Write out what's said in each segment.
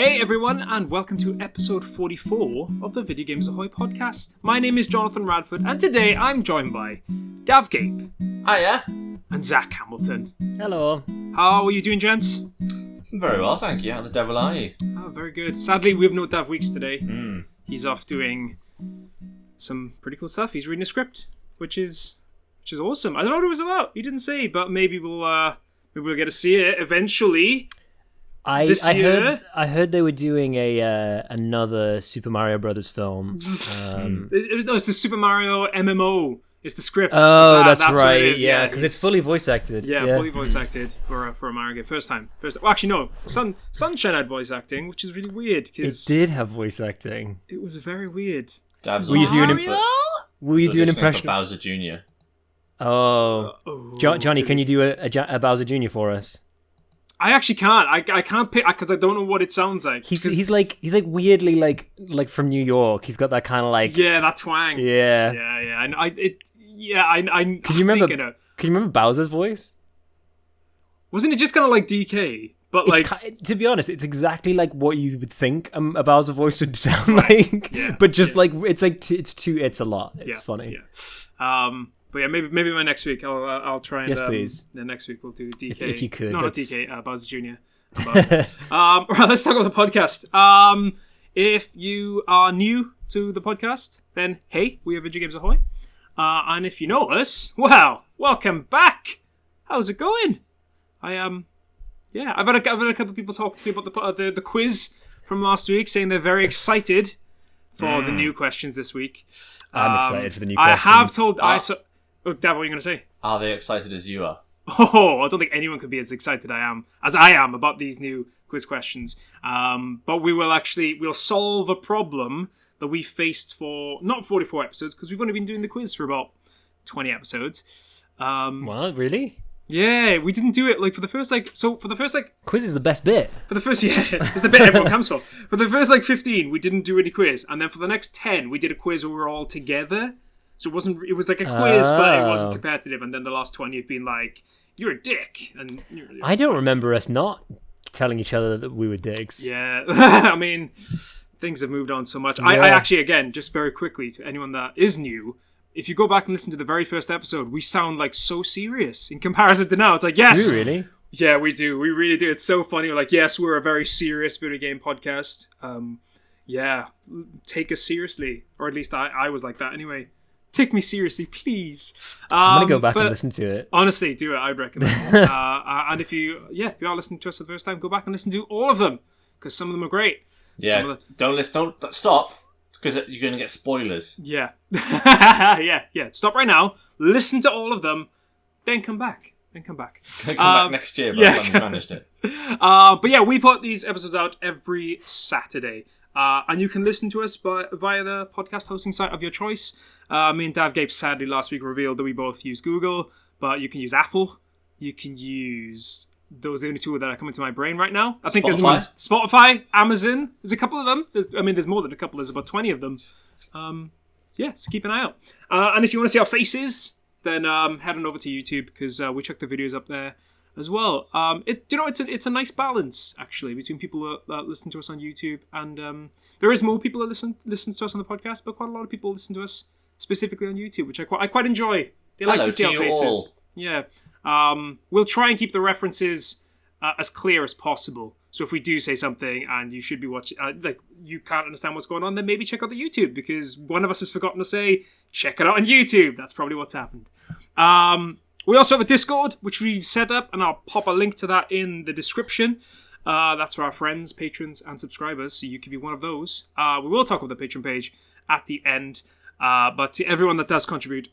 Hey everyone, and welcome to episode 44 of the Video Games Ahoy podcast. My name is Jonathan Radford, and today I'm joined by Daf Gape. Hiya. And Zach Hamilton. Hello. How are you doing, gents? Very well, thank you. How the devil are you? Oh, very good. Sadly, we have no Dav Weeks today. He's off doing some pretty cool stuff. He's reading a script, which is awesome. I don't know what it was about. He didn't say, but maybe we'll get to see it eventually. I heard they were doing another Super Mario Brothers film. It's the Super Mario MMO. It's the script. Oh, that's right. It is. Yeah, because it's fully voice acted. Yeah, fully voice acted for a Mario game. First time. Well, actually, no. Sunshine had voice acting, which is really weird. It did have voice acting. It was very weird. Dabs Were you doing an impression of Bowser Jr.? Jonny, can you do a Bowser Jr. for us? I actually can't. I can't pick because I don't know what it sounds like. He's like weirdly like from New York. He's got that kind of like that twang. Yeah. Can you remember Bowser's voice? Wasn't it just kind of like DK? But to be honest, it's exactly like what you would think a Bowser voice would sound like. Yeah, but just like it's a lot. It's funny. Yeah. But yeah, maybe by next week I'll try and please. Then next week we'll do DK. If you could, not DK, Bowser Jr. Right, let's talk about the podcast. If you are new to the podcast, then hey, we are Video Games Ahoy, and if you know us, well, welcome back. How's it going? I've had a couple of people talk to me about the quiz from last week, saying they're very excited for the new questions this week. I'm excited for the new questions. I have told. Dav, what are you going to say? Are they excited as you are? Oh, I don't think anyone could be as excited as I am about these new quiz questions. But we'll solve a problem that we faced for not 44 episodes, because we've only been doing the quiz for about 20 episodes. What? Really? Yeah, we didn't do it for the first quiz is the best bit. For the first it's the bit everyone comes for. For the first 15, we didn't do any quiz, and then for the next 10, we did a quiz where we were all together. So it was like a quiz, but it wasn't competitive. And then the last 20 have been like, you're a dick. And I don't remember us not telling each other that we were dicks. Yeah, I mean, things have moved on so much. Yeah. I actually, again, just very quickly to anyone that is new, if you go back and listen to the very first episode, we sound like so serious in comparison to now. It's like, yes. Do you really? Yeah, we do. We really do. It's so funny. We're like, yes, we're a very serious video game podcast. Take us seriously. Or at least I was like that anyway. Take me seriously, please. I'm going to go back and listen to it. Honestly, do it. I'd recommend it. And if you are listening to us for the first time, go back and listen to all of them, because some of them are great. Yeah, don't stop, because you're going to get spoilers. Yeah. Yeah. Stop right now, listen to all of them, then come back. Come back next year, but I've managed it. But yeah, we put these episodes out every Saturday. And you can listen to us via the podcast hosting site of your choice. Me and Dav Gape sadly last week revealed that we both use Google, but you can use Apple. You can use... Those are the only two that are coming to my brain right now. I think there's Spotify, Amazon. There's a couple of them. There's more than a couple. There's about 20 of them. So keep an eye out. And if you want to see our faces, then head on over to YouTube, because we chuck the videos up there as well. It's a nice balance, actually, between people that listen to us on YouTube, and there is more people that listen to us on the podcast, but quite a lot of people listen to us specifically on YouTube, which I quite enjoy. They like to see our faces. All. Yeah. We'll try and keep the references as clear as possible. So if we do say something and you should be watching, you can't understand what's going on, then maybe check out the YouTube, because one of us has forgotten to say, check it out on YouTube. That's probably what's happened. We also have a Discord, which we've set up, and I'll pop a link to that in the description. That's for our friends, patrons, and subscribers, so you can be one of those. We will talk about the Patreon page at the end. But to everyone that does contribute,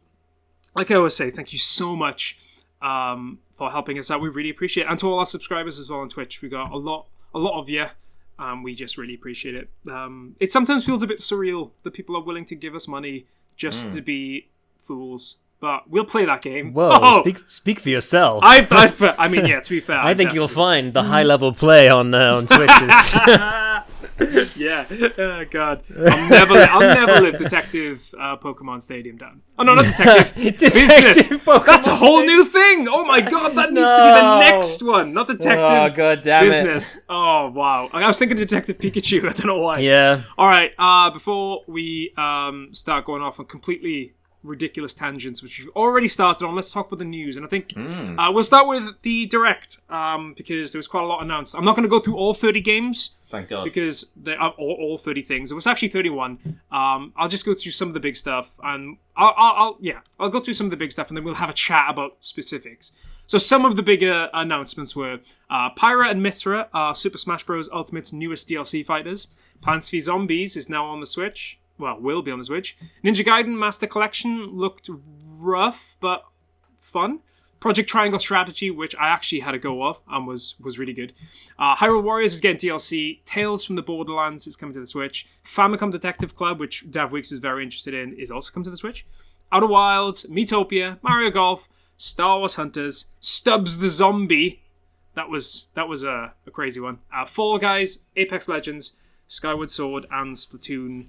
like I always say, thank you so much for helping us out. We really appreciate it. And to all our subscribers as well on Twitch, we got a lot of you. We just really appreciate it. It sometimes feels a bit surreal that people are willing to give us money just to be fools. But we'll play that game. Whoa, speak for yourself. I mean, yeah, to be fair. I think you'll find the high-level play on Twitch is... Yeah. Oh God. I'll never live Detective Pokemon Stadium down. Oh no, not Detective. Business. Pokemon That's a whole new thing. Oh my God, that needs to be the next one, not Detective Oh God damn Business. Oh wow. I was thinking Detective Pikachu. I don't know why. Yeah. All right. Before we start going off on completely ridiculous tangents, which we've already started on, let's talk about the news. And I think we'll start with the Direct, because there was quite a lot announced. I'm not going to go through all 30 games. Thank God. Because they are all 30 things. It was actually 31. I'll just go through some of the big stuff, and I'll go through some of the big stuff, and then we'll have a chat about specifics. So some of the bigger announcements were Pyra and Mythra are Super Smash Bros. Ultimate's newest DLC fighters. Plants v Zombies is now on the Switch. Well, will be on the Switch. Ninja Gaiden Master Collection looked rough, but fun. Project Triangle Strategy, which I actually had a go of and was really good. Hyrule Warriors is getting DLC. Tales from the Borderlands is coming to the Switch. Famicom Detective Club, which Dav Weeks is very interested in, is also coming to the Switch. Outer Wilds, Miitopia, Mario Golf, Star Wars Hunters, Stubbs the Zombie. That was a crazy one. Fall Guys, Apex Legends, Skyward Sword, and Splatoon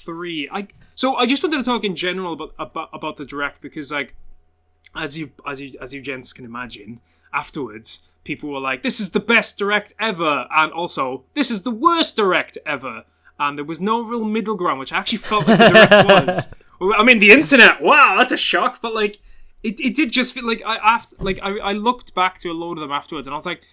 3. So I just wanted to talk in general about the Direct, because like as you gents can imagine, afterwards people were like, this is the best Direct ever, and also this is the worst Direct ever, and there was no real middle ground, which I actually felt like the Direct was. I mean, the internet, wow, that's a shock, but like it did just feel like I looked back to a load of them afterwards, and I was like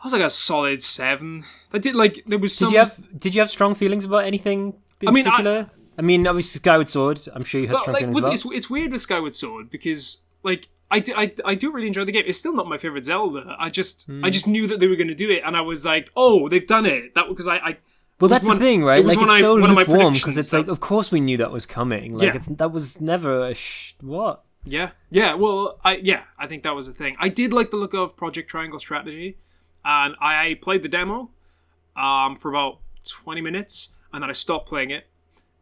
a solid 7. I did like there was some. Did you have strong feelings about anything in particular? I mean, obviously Skyward Sword. I'm sure you had strong feelings about. It's weird with Skyward Sword because like I do really enjoy the game. It's still not my favorite Zelda. I just knew that they were going to do it, and I was like, oh, they've done it. That because I. Well, that's the thing, right? Like, it's so lukewarm because it's like, of course we knew that was coming. Like, that was never a what? Yeah. Well, I think that was the thing. I did like the look of Project Triangle Strategy, and I played the demo, for about 20 minutes, and then I stopped playing it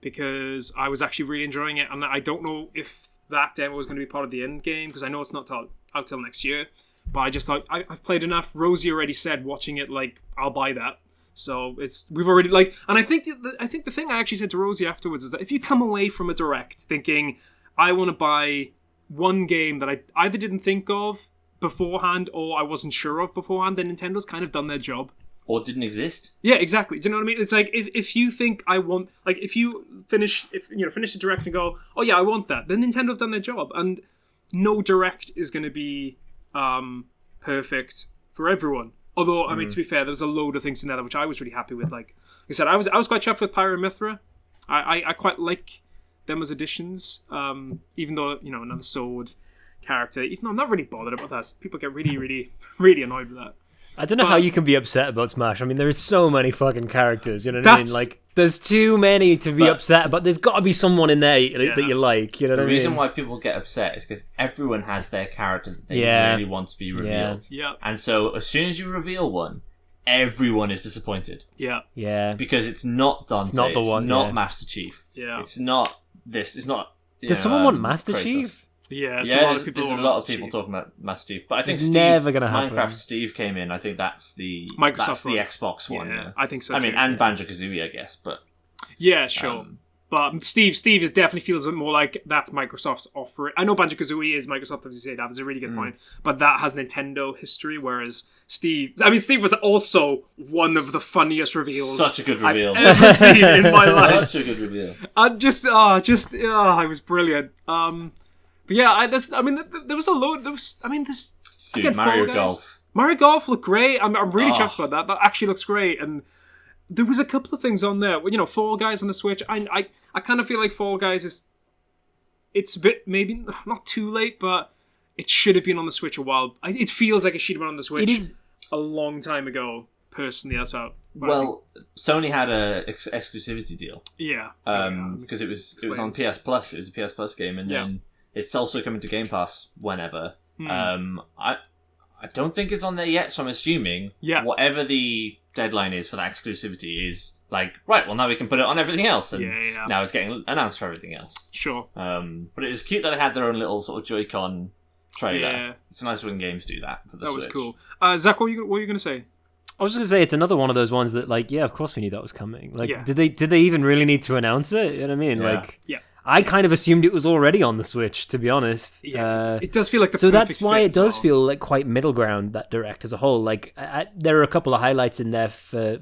because I was actually really enjoying it, and I don't know if that demo was going to be part of the end game because I know it's not out till next year. But I just thought I've played enough. Rosie already said watching it like I'll buy that. So we've already like, and I think the thing I actually said to Rosie afterwards is that if you come away from a Direct thinking I want to buy one game that I either didn't think of beforehand or I wasn't sure of beforehand, then Nintendo's kind of done their job. Or didn't exist. Yeah, exactly. Do you know what I mean? It's like if you think I want, like if you finish the Direct and go, oh yeah, I want that, then Nintendo have done their job, and no Direct is going to be perfect for everyone. Although, I mean, to be fair, there was a load of things in there which I was really happy with. Like I said, I was quite chuffed with Pyra and Mythra. I quite like them as additions, even though, another sword character, even though I'm not really bothered about that. People get really, really, really annoyed with that. I don't know how you can be upset about Smash. I mean, there are so many fucking characters, you know what I mean? Like, there's too many to be upset about. There's got to be someone in there that you like, you know what I mean? The reason why people get upset is because everyone has their character that they really want to be revealed. Yeah. And so, as soon as you reveal one, everyone is disappointed. Yeah. Yeah. Because it's not Dante, it's not the one, not Master Chief. Yeah. It's not this, it's not... Does someone want Master Kratos. Chief? Yeah, there's a lot of people talking about Master Chief, but I think it's never gonna happen. Minecraft Steve came in. I think that's the Microsoft that's the Xbox one. Yeah, I think so. I mean, and Banjo-Kazooie, I guess, but yeah, sure. But Steve definitely feels a bit more like that's Microsoft's offer. I know Banjo-Kazooie is Microsoft, as you say, that was a really good point, but that has Nintendo history, whereas Steve was also one of the funniest reveals. Such a good reveal I've ever seen in my life. Such a good reveal. And it was brilliant. But yeah, there was a load. Dude, Mario Golf. Mario Golf looked great. I'm really chuffed about that. That actually looks great. And there was a couple of things on there. Fall Guys on the Switch. I kind of feel like Fall Guys it's a bit, maybe not too late, but it should have been on the Switch a while. It feels like it should have been on the Switch a long time ago. Personally, that's how. Well, Sony had a exclusivity deal. Yeah. Because it was on PS Plus. It was a PS Plus game, and then it's also coming to Game Pass whenever. I don't think it's on there yet, so I'm assuming whatever the deadline is for that exclusivity is like, right, well, now we can put it on everything else, and now it's getting announced for everything else. Sure. But it was cute that they had their own little sort of Joy-Con trailer. Yeah. It's nice when games do that for the Switch. That was cool. Zach, what were you going to say? I was just gonna say it's another one of those ones that, like, yeah, of course we knew that was coming. Like, did they even really need to announce it? You know what I mean? Like, I kind of assumed it was already on the Switch, to be honest. Yeah, it does feel like the so that's why it does feel like quite middle ground, that Direct as a whole. Like, there are a couple of highlights in there for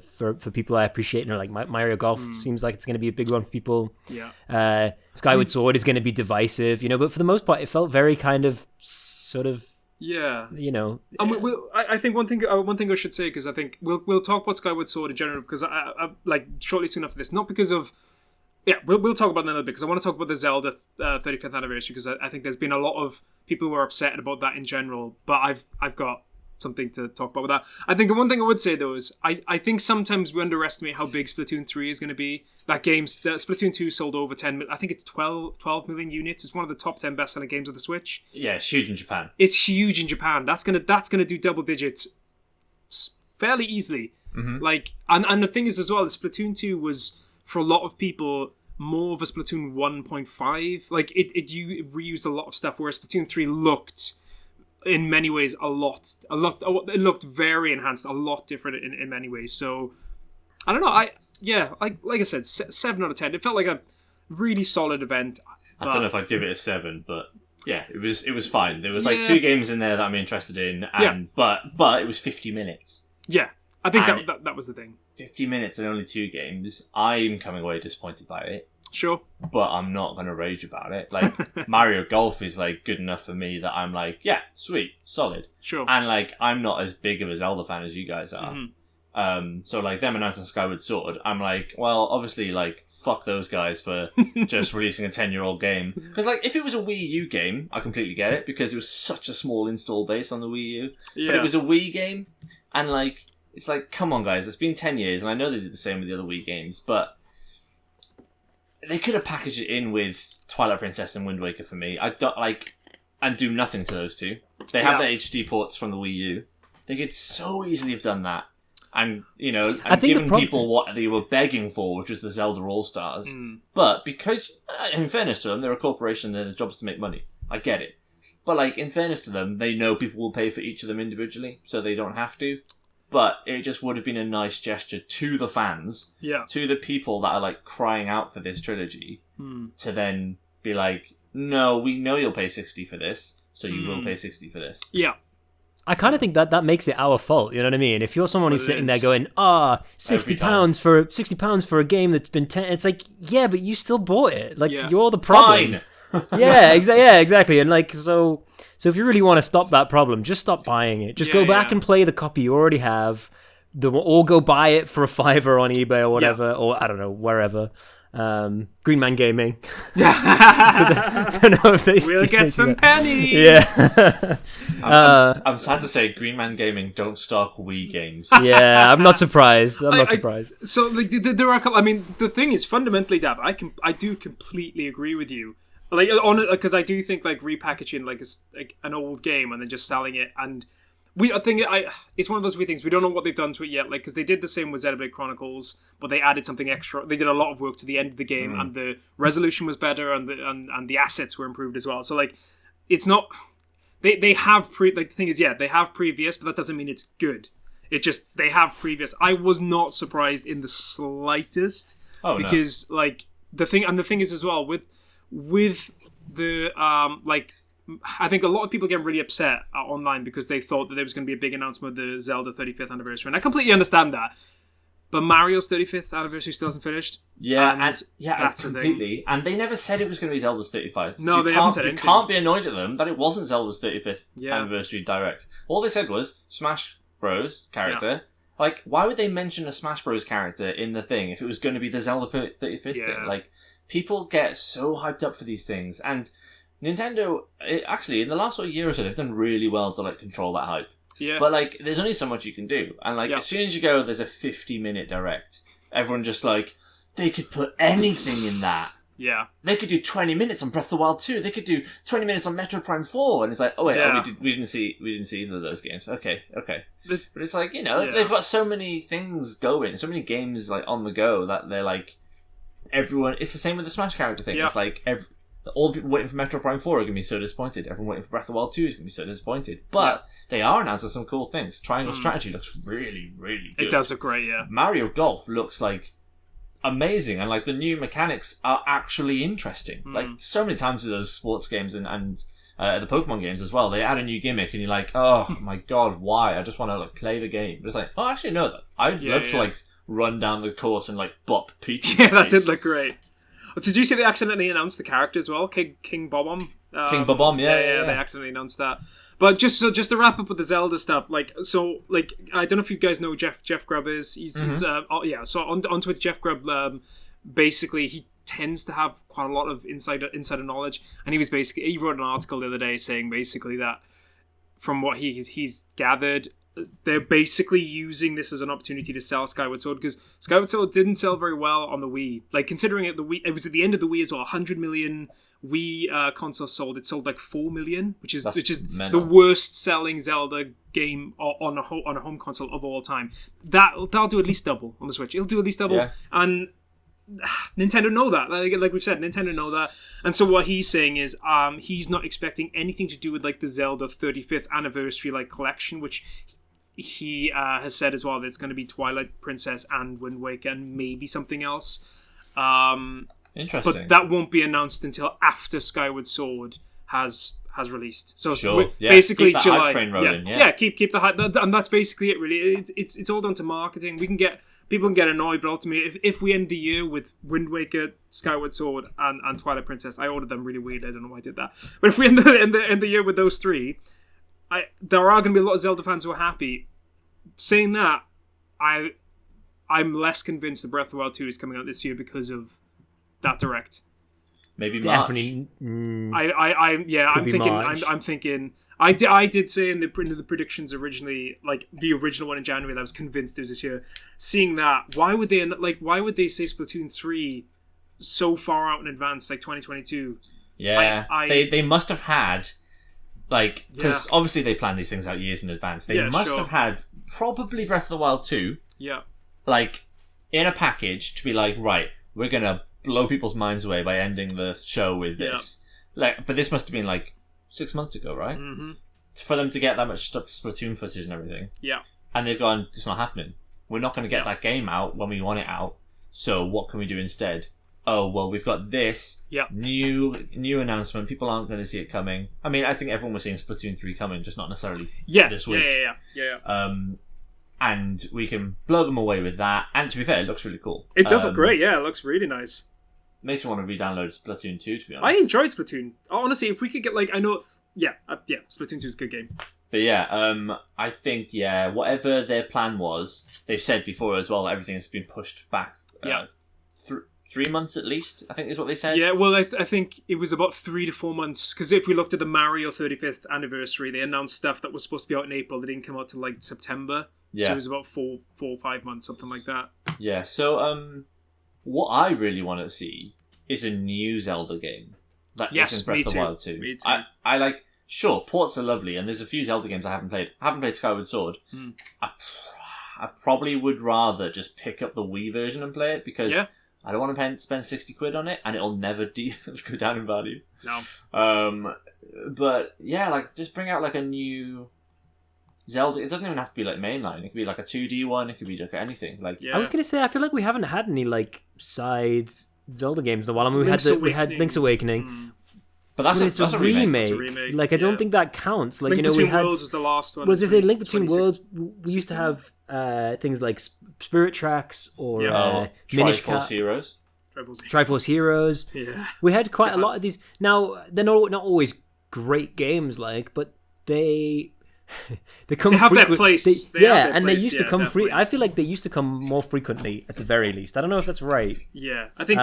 people I appreciate. You know, like Mario Golf seems like it's going to be a big one for people. Yeah. Skyward Sword is going to be divisive, you know, but for the most part, it felt very kind of sort of. Yeah, you know. I think one thing I should say, because I think we'll talk about Skyward Sword in general, because I like shortly soon after this, not because of. Yeah, we'll talk about that in a little bit, because I want to talk about the Zelda 35th anniversary, because I think there's been a lot of people who are upset about that in general, but I've got something to talk about with that. I think the one thing I would say, though, is I think sometimes we underestimate how big Splatoon 3 is going to be. Splatoon 2 sold over 10 million, I think it's 12 million units. It's one of the top 10 best-selling games of the Switch. Yeah, it's huge in Japan. It's huge in Japan. That's gonna do double digits fairly easily. Mm-hmm. Like, and the thing is as well, Splatoon 2 was, for a lot of people, more of a Splatoon 1.5. Like, it reused a lot of stuff, whereas Splatoon 3 looked, in many ways, it looked very enhanced, a lot different in many ways. So, I don't know, like I said, 7 out of 10. It felt like a really solid event. I don't know if I'd give it a 7, but yeah, it was fine. There was like 2 games in there that I'm interested in, but it was 50 minutes. Yeah, I think that was the thing. 50 minutes and only 2 games. I'm coming away disappointed by it. Sure. But I'm not going to rage about it. Like, Mario Golf is, like, good enough for me that I'm like, yeah, sweet, solid. Sure. And, like, I'm not as big of a Zelda fan as you guys are. Mm-hmm. So, like, them announcing Skyward Sword, I'm like, well, obviously, like, fuck those guys for just releasing a 10-year-old game. Because, like, if it was a Wii U game, I completely get it, because it was such a small install base on the Wii U. Yeah. But it was a Wii game, and, like, it's like, come on, guys, it's been 10 years, and I know they did the same with the other Wii games, but they could have packaged it in with Twilight Princess and Wind Waker for me. I don't like, and do nothing to those 2. They have the HD ports from the Wii U. They could so easily have done that, and given people what they were begging for, which was the Zelda All Stars. But because, in fairness to them, they're a corporation and their job's to make money. I get it, but like, in fairness to them, they know people will pay for each of them individually, so they don't have to. But it just would have been a nice gesture to the fans, to the people that are like crying out for this trilogy, to then be like, no, we know you'll pay $60 for this, so you will pay $60 for this. Yeah. I kind of think that makes it our fault, you know what I mean? If you're someone who's sitting there going, £60 for a game that's been 10, it's like, yeah, but you still bought it. Like, you're the problem. Fine. Yeah, exactly. And like, so if you really want to stop that problem, just stop buying it. Just go back and play the copy you already have, or go buy it for $5 on eBay or whatever, or I don't know, wherever. Green Man Gaming. Don't know if they we'll get some pennies. Yeah. I'm sad to say, Green Man Gaming don't stock Wii games. Yeah, I'm not surprised. Surprised. So like, there are a couple. I mean, the thing is, fundamentally, Dab, I do completely agree with you. Like, on it, because I do think like repackaging like an old game and then just selling it, and it's one of those weird things. We don't know what they've done to it yet. Like, because they did the same with Xenoblade Chronicles, but they added something extra. They did a lot of work to the end of the game, and the resolution was better, and the assets were improved as well. So like, it's not they have the thing is, they have previous, but that doesn't mean it's good. It just, they have previous. I was not surprised in the slightest, because like the thing is as well with the I think a lot of people get really upset online because they thought that there was going to be a big announcement of the Zelda 35th anniversary, and I completely understand that. But Mario's 35th anniversary still hasn't finished. Yeah, that's completely. And they never said it was going to be Zelda's 35th. No, they haven't said anything. You can't be annoyed at them that it wasn't Zelda's 35th anniversary direct. All they said was Smash Bros. Character. Yeah. Like, why would they mention a Smash Bros. Character in the thing if it was going to be the Zelda 35th thing? Like, people get so hyped up for these things, and Nintendo, actually, in the last year or so, they've done really well to like control that hype. Yeah. But like, there's only so much you can do, and like, as soon as you go, there's a 50-minute direct. Everyone just like, they could put anything in that. Yeah. They could do 20 minutes on Breath of the Wild 2. They could do 20 minutes on Metro Prime 4, and it's like, we didn't see either of those games. Okay. But it's like, they've got so many things going, so many games like on the go that they're like, everyone. It's the same with the Smash character thing. Yeah. It's like All the people waiting for Metro Prime 4 are going to be so disappointed. Everyone waiting for Breath of the Wild 2 is going to be so disappointed. But they are announcing some cool things. Triangle Strategy looks really, really good. It does look great, yeah. Mario Golf looks like amazing, and like the new mechanics are actually interesting. Like so many times with those sports games and the Pokemon games as well, they add a new gimmick and you're like, oh my god, why? I just want to like play the game. But it's like, oh, actually no, I'd love to like run down the course and like bop Peach. Yeah, that did look great. Did you see they accidentally announced the character as well? King Bobom? King Bobom, yeah. They accidentally announced that. But just to wrap up with the Zelda stuff, I don't know if you guys know Jeff Grubb is. So on Twitter, Jeff Grubb, basically he tends to have quite a lot of insider knowledge, and he wrote an article the other day saying basically that from what he's gathered, they're basically using this as an opportunity to sell Skyward Sword, because Skyward Sword didn't sell very well on the Wii. Like, considering it was at the end of the Wii as well, 100 million Wii consoles sold. It sold like 4 million, which is the worst selling Zelda game on a home console of all time. That'll do at least double on the Switch. It'll do at least double, and Nintendo know that. Like we've said, Nintendo know that. And so what he's saying is he's not expecting anything to do with like the Zelda 35th anniversary like collection, which he has said as well that it's going to be Twilight Princess and Wind Waker and maybe something else. Interesting. But that won't be announced until after Skyward Sword has released. So keep basically the July. Hype train rolling, keep the hype, and that's basically it. Really, it's all down to marketing. People can get annoyed, but ultimately, if we end the year with Wind Waker, Skyward Sword, and Twilight Princess, I ordered them really weird. I don't know why I did that. But if we end the year with those three, there are going to be a lot of Zelda fans who are happy. Saying that, I'm less convinced that Breath of the Wild 2 is coming out this year because of that direct. Maybe March. Definitely. I'm thinking. I did say in the predictions originally, like the original one in January, that I was convinced it was this year. Seeing that, why would they say Splatoon 3 so far out in advance, like 2022? Yeah, they must have had, like, because obviously they plan these things out years in advance. They must have had probably Breath of the Wild 2, like, in a package to be like, right, we're gonna blow people's minds away by ending the show with this. Like, but this must have been like 6 months ago, right? Mm-hmm. For them to get that much Splatoon footage and everything. Yeah. And they've gone, it's not happening. We're not going to get that game out when we want it out. So what can we do instead? Oh, well, we've got this new announcement. People aren't going to see it coming. I mean, I think everyone was seeing Splatoon 3 coming, just not necessarily this week. Yeah. And we can blow them away with that. And to be fair, it looks really cool. It does look great, yeah. It looks really nice. Makes me want to re-download Splatoon 2, to be honest. I enjoyed Splatoon. Honestly, if we could get, like, I know... Splatoon 2 is a good game. But I think, whatever their plan was, they've said before as well, everything has been pushed back 3 months at least, I think is what they said. Yeah, well, I think it was about 3 to 4 months, because if we looked at the Mario 35th anniversary, they announced stuff that was supposed to be out in April, that didn't come out till, like, September. Yeah. So it was about 4 or 5 months, something like that. Yeah, so, what I really want to see is a new Zelda game. That isn't Breath of the Wild 2. Me too. I like, sure, ports are lovely, and there's a few Zelda games I haven't played. I haven't played Skyward Sword. I probably would rather just pick up the Wii version and play it, because I don't want to spend 60 quid on it, and it'll never go down in value. No. But, like, just bring out, like, a new Zelda. It doesn't even have to be, like, mainline. It could be, like, a 2D one. It could be, like, anything. Like, I was going to say, I feel like we haven't had any, like, side Zelda games in a while. I mean, we had Link's Awakening. But that's a remake. Like, I don't think that counts. Like, Link Between Worlds was the last one. Was there a Link Between Worlds? We used to have things like Spirit Tracks or Triforce Heroes. Triforce Heroes. Yeah. We had quite a lot of these. Now, they're not always great games, like, but they have their place. They used to come free. I feel like they used to come more frequently, at the very least. I don't know if that's right. Yeah, I think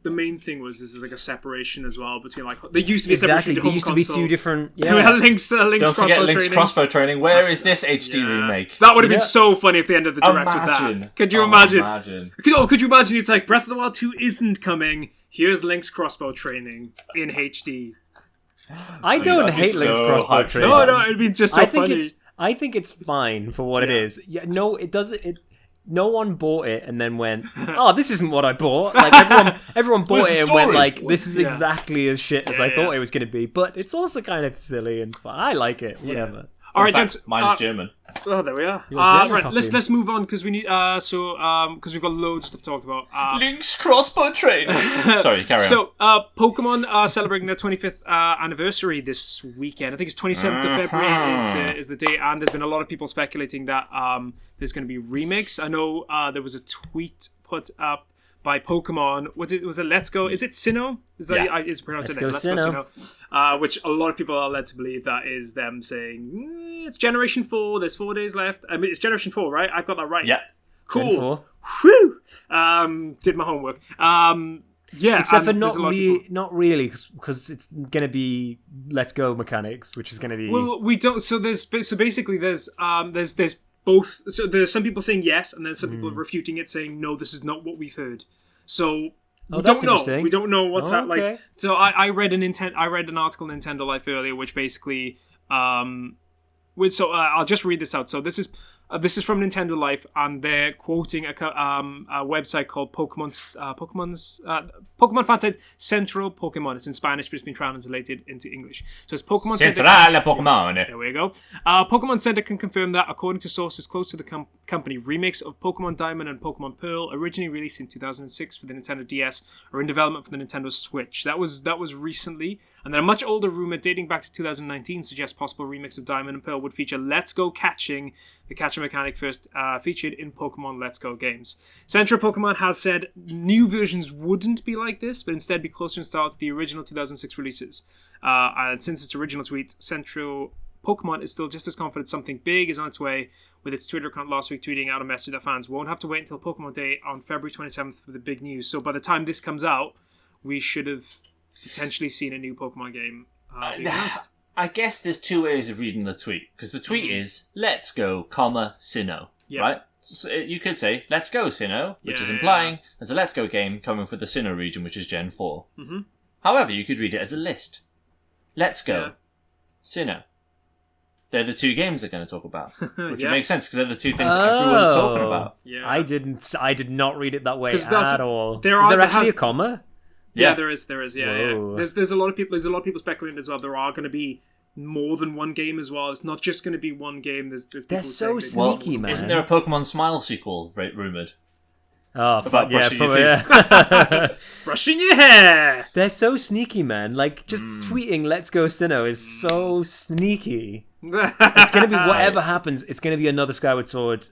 the main thing was this is like a separation as well between, like, there used to be a separation. There used to be two different. Yeah, we had Link's don't forget Link's crossbow training. Where is this HD remake? That would have been so funny if they ended the direct with that. Could you imagine? Could you imagine? It's like Breath of the Wild 2 isn't coming. Here's Link's crossbow training in HD. I don't hate Link's crossbow training. No, it'd be just so funny. I think it's fine for what it is. Yeah, no, it doesn't. no one bought it and then went, "Oh, this isn't what I bought." Like everyone bought it and went like, "This is exactly as shit as I thought it was going to be." But it's also kind of silly, and I like it. Whatever. All right, gents. Mine's German. Oh, there we are. Right, let's move on because we need because we've got loads of stuff to talk about. Link's crossbow train. Sorry, carry on. So, Pokemon are celebrating their 25th anniversary this weekend. I think it's 27th of February is the date, and there's been a lot of people speculating that there's going to be remakes. I know there was a tweet put up by Pokemon. Was it Let's Go? Is it Sinnoh? Is that is pronounced it? Let's Go Sinnoh. Which a lot of people are led to believe that is them saying it's Generation 4. There's 4 days left. I mean, it's Generation 4, right? I've got that right. Yeah. Cool. Whew. Did my homework. Yeah. Except for not really, because it's going to be Let's Go mechanics, which is going to be. Well, we don't. So basically there's both. So there's some people saying yes, and then some people refuting it, saying no, this is not what we've heard. So we don't know. We don't know what's happening. Like, so I read an article in Nintendo Life earlier, which basically I'll just read this out. So this is from Nintendo Life, and they're quoting a website called Pokemon's Pokemon fansite Central Pokemon. It's in Spanish, but it's been translated into English. So it's Pokemon Center. Pokemon. There we go. Pokemon Center can confirm that, according to sources close to the company, remakes of Pokemon Diamond and Pokemon Pearl, originally released in 2006 for the Nintendo DS, are in development for the Nintendo Switch. That was recently, and then a much older rumor dating back to 2019 suggests possible remakes of Diamond and Pearl would feature Let's Go catching, the catcher mechanic first featured in Pokemon Let's Go games. Central Pokemon has said new versions wouldn't be like this, but instead be closer in style to the original 2006 releases. And since its original tweet, Central Pokemon is still just as confident something big is on its way, with its Twitter account last week tweeting out a message that fans won't have to wait until Pokemon Day on February 27th for the big news. So by the time this comes out, we should have potentially seen a new Pokemon game being announced. I guess there's two ways of reading the tweet, because the tweet is Let's Go, Sinnoh, right? So you could say Let's Go Sinnoh, which is implying there's a Let's Go game coming for the Sinnoh region, which is Gen 4. Mm-hmm. However, you could read it as a list. Let's Go Sinnoh. They're the two games they're going to talk about, which would make sense because they're the two things everyone's talking about. Yeah. I did not read it that way at all. Is there actually a comma? Yeah, there is. Yeah. There's a lot of people. There's a lot of people speculating as well. There are going to be more than one game as well. It's not just going to be one game. There's people. They're so sneaky, man. Isn't there a Pokemon Smile sequel rumored? Oh, about brushing your teeth. Yeah. Brushing your hair. They're so sneaky, man. Like just tweeting "Let's Go Sinnoh" is so sneaky. It's going to be whatever happens. It's going to be another Skyward Sword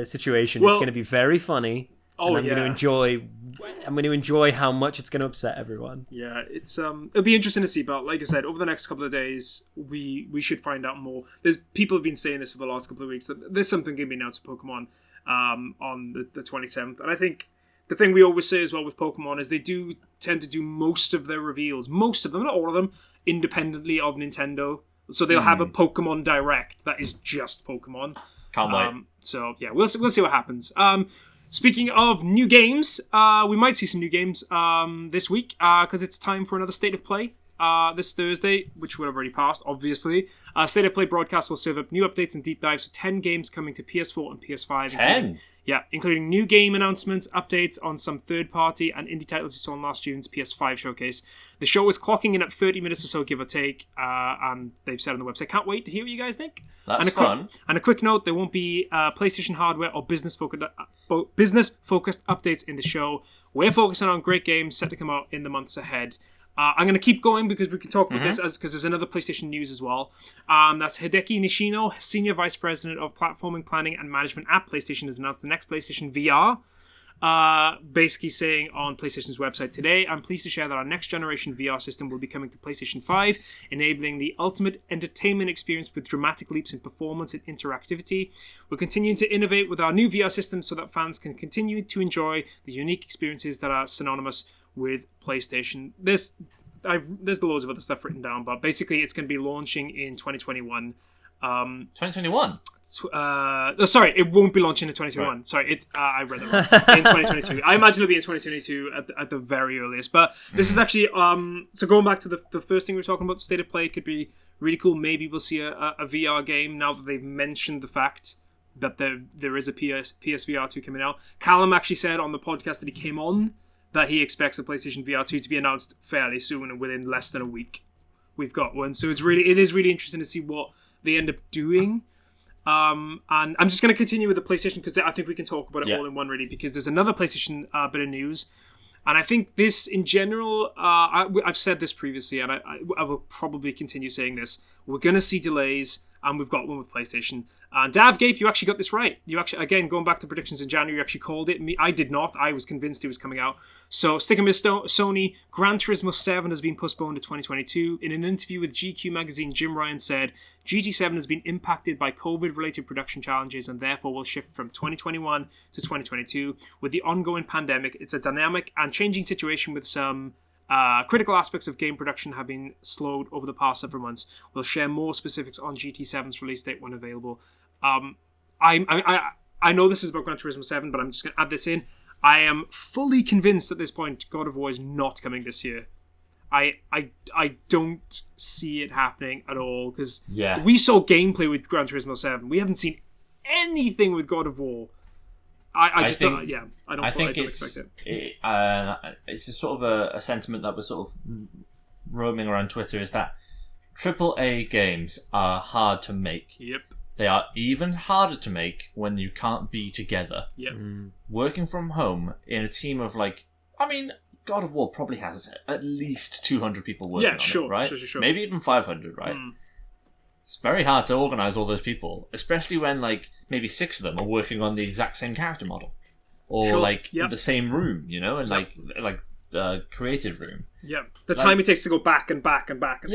situation. Well, it's going to be very funny. I'm going to enjoy how much it's going to upset everyone. Yeah, it's it'll be interesting to see. But like I said, over the next couple of days, we should find out more. There's people have been saying this for the last couple of weeks that there's something going to be announced for Pokemon on the 27th. And I think the thing we always say as well with Pokemon is they do tend to do most of their reveals, most of them, not all of them, independently of Nintendo. So they'll have a Pokemon Direct that is just Pokemon. Can't wait. So yeah, we'll see what happens. Speaking of new games, we might see some new games this week because it's time for another State of Play this Thursday, which would have already passed, obviously. State of Play broadcast will serve up new updates and deep dives for 10 games coming to PS4 and PS5. 10? Including new game announcements, updates on some third-party and indie titles you saw in last June's PS5 showcase. The show is clocking in at 30 minutes or so, give or take, and they've said on the website, can't wait to hear what you guys think. That's fun. And a quick note, there won't be PlayStation hardware or business-focused updates in the show. We're focusing on great games set to come out in the months ahead. I'm going to keep going because we can talk about this because there's another PlayStation news as well. That's Hideki Nishino, Senior Vice President of Platforming, Planning and Management at PlayStation, has announced the next PlayStation VR. Basically saying on PlayStation's website today, I'm pleased to share that our next generation VR system will be coming to PlayStation 5, enabling the ultimate entertainment experience with dramatic leaps in performance and interactivity. We're continuing to innovate with our new VR system so that fans can continue to enjoy the unique experiences that are synonymous with PlayStation. There's loads of other stuff written down, but basically it's going to be launching in 2021. 2021? Sorry, it won't be launching in 2021. Right. Sorry, I read that wrong. In 2022. I imagine it'll be in 2022 at the very earliest. But this is actually, so going back to the first thing we were talking about, State of Play could be really cool. Maybe we'll see a VR game now that they've mentioned the fact that there is a PSVR 2 coming out. Callum actually said on the podcast that he came on that he expects a PlayStation VR 2 to be announced fairly soon and within less than a week. We've got one, so it is really interesting to see what they end up doing. And I'm just going to continue with the PlayStation because I think we can talk about it all in one really, because there's another PlayStation bit of news, and I think this in general, I've said this previously, and I will probably continue saying this. We're going to see delays, and we've got one with PlayStation. And Daf Gape, you actually got this right. You actually, again, going back to predictions in January, you actually called it. I did not. I was convinced it was coming out. So, sticking with Sony, Gran Turismo 7 has been postponed to 2022. In an interview with GQ magazine, Jim Ryan said, GT7 has been impacted by COVID-related production challenges and therefore will shift from 2021 to 2022. With the ongoing pandemic, it's a dynamic and changing situation with some critical aspects of game production have been slowed over the past several months. We'll share more specifics on GT7's release date when available. I know this is about Gran Turismo 7, but I'm just going to add this in. I am fully convinced at this point God of War is not coming this year. I don't see it happening at all, because we saw gameplay with Gran Turismo 7. We haven't seen anything with God of War. I don't expect it. It's just sort of a sentiment that was sort of roaming around Twitter, is that AAA games are hard to make. Yep. They are even harder to make when you can't be together. Yep. Working from home in a team of God of War probably has at least 200 people working on it, right? Sure. Maybe even 500, right? It's very hard to organise all those people, especially when maybe 6 of them are working on the exact same character model, or the same room, and the creative room. Yeah, the time it takes to go back and back and back.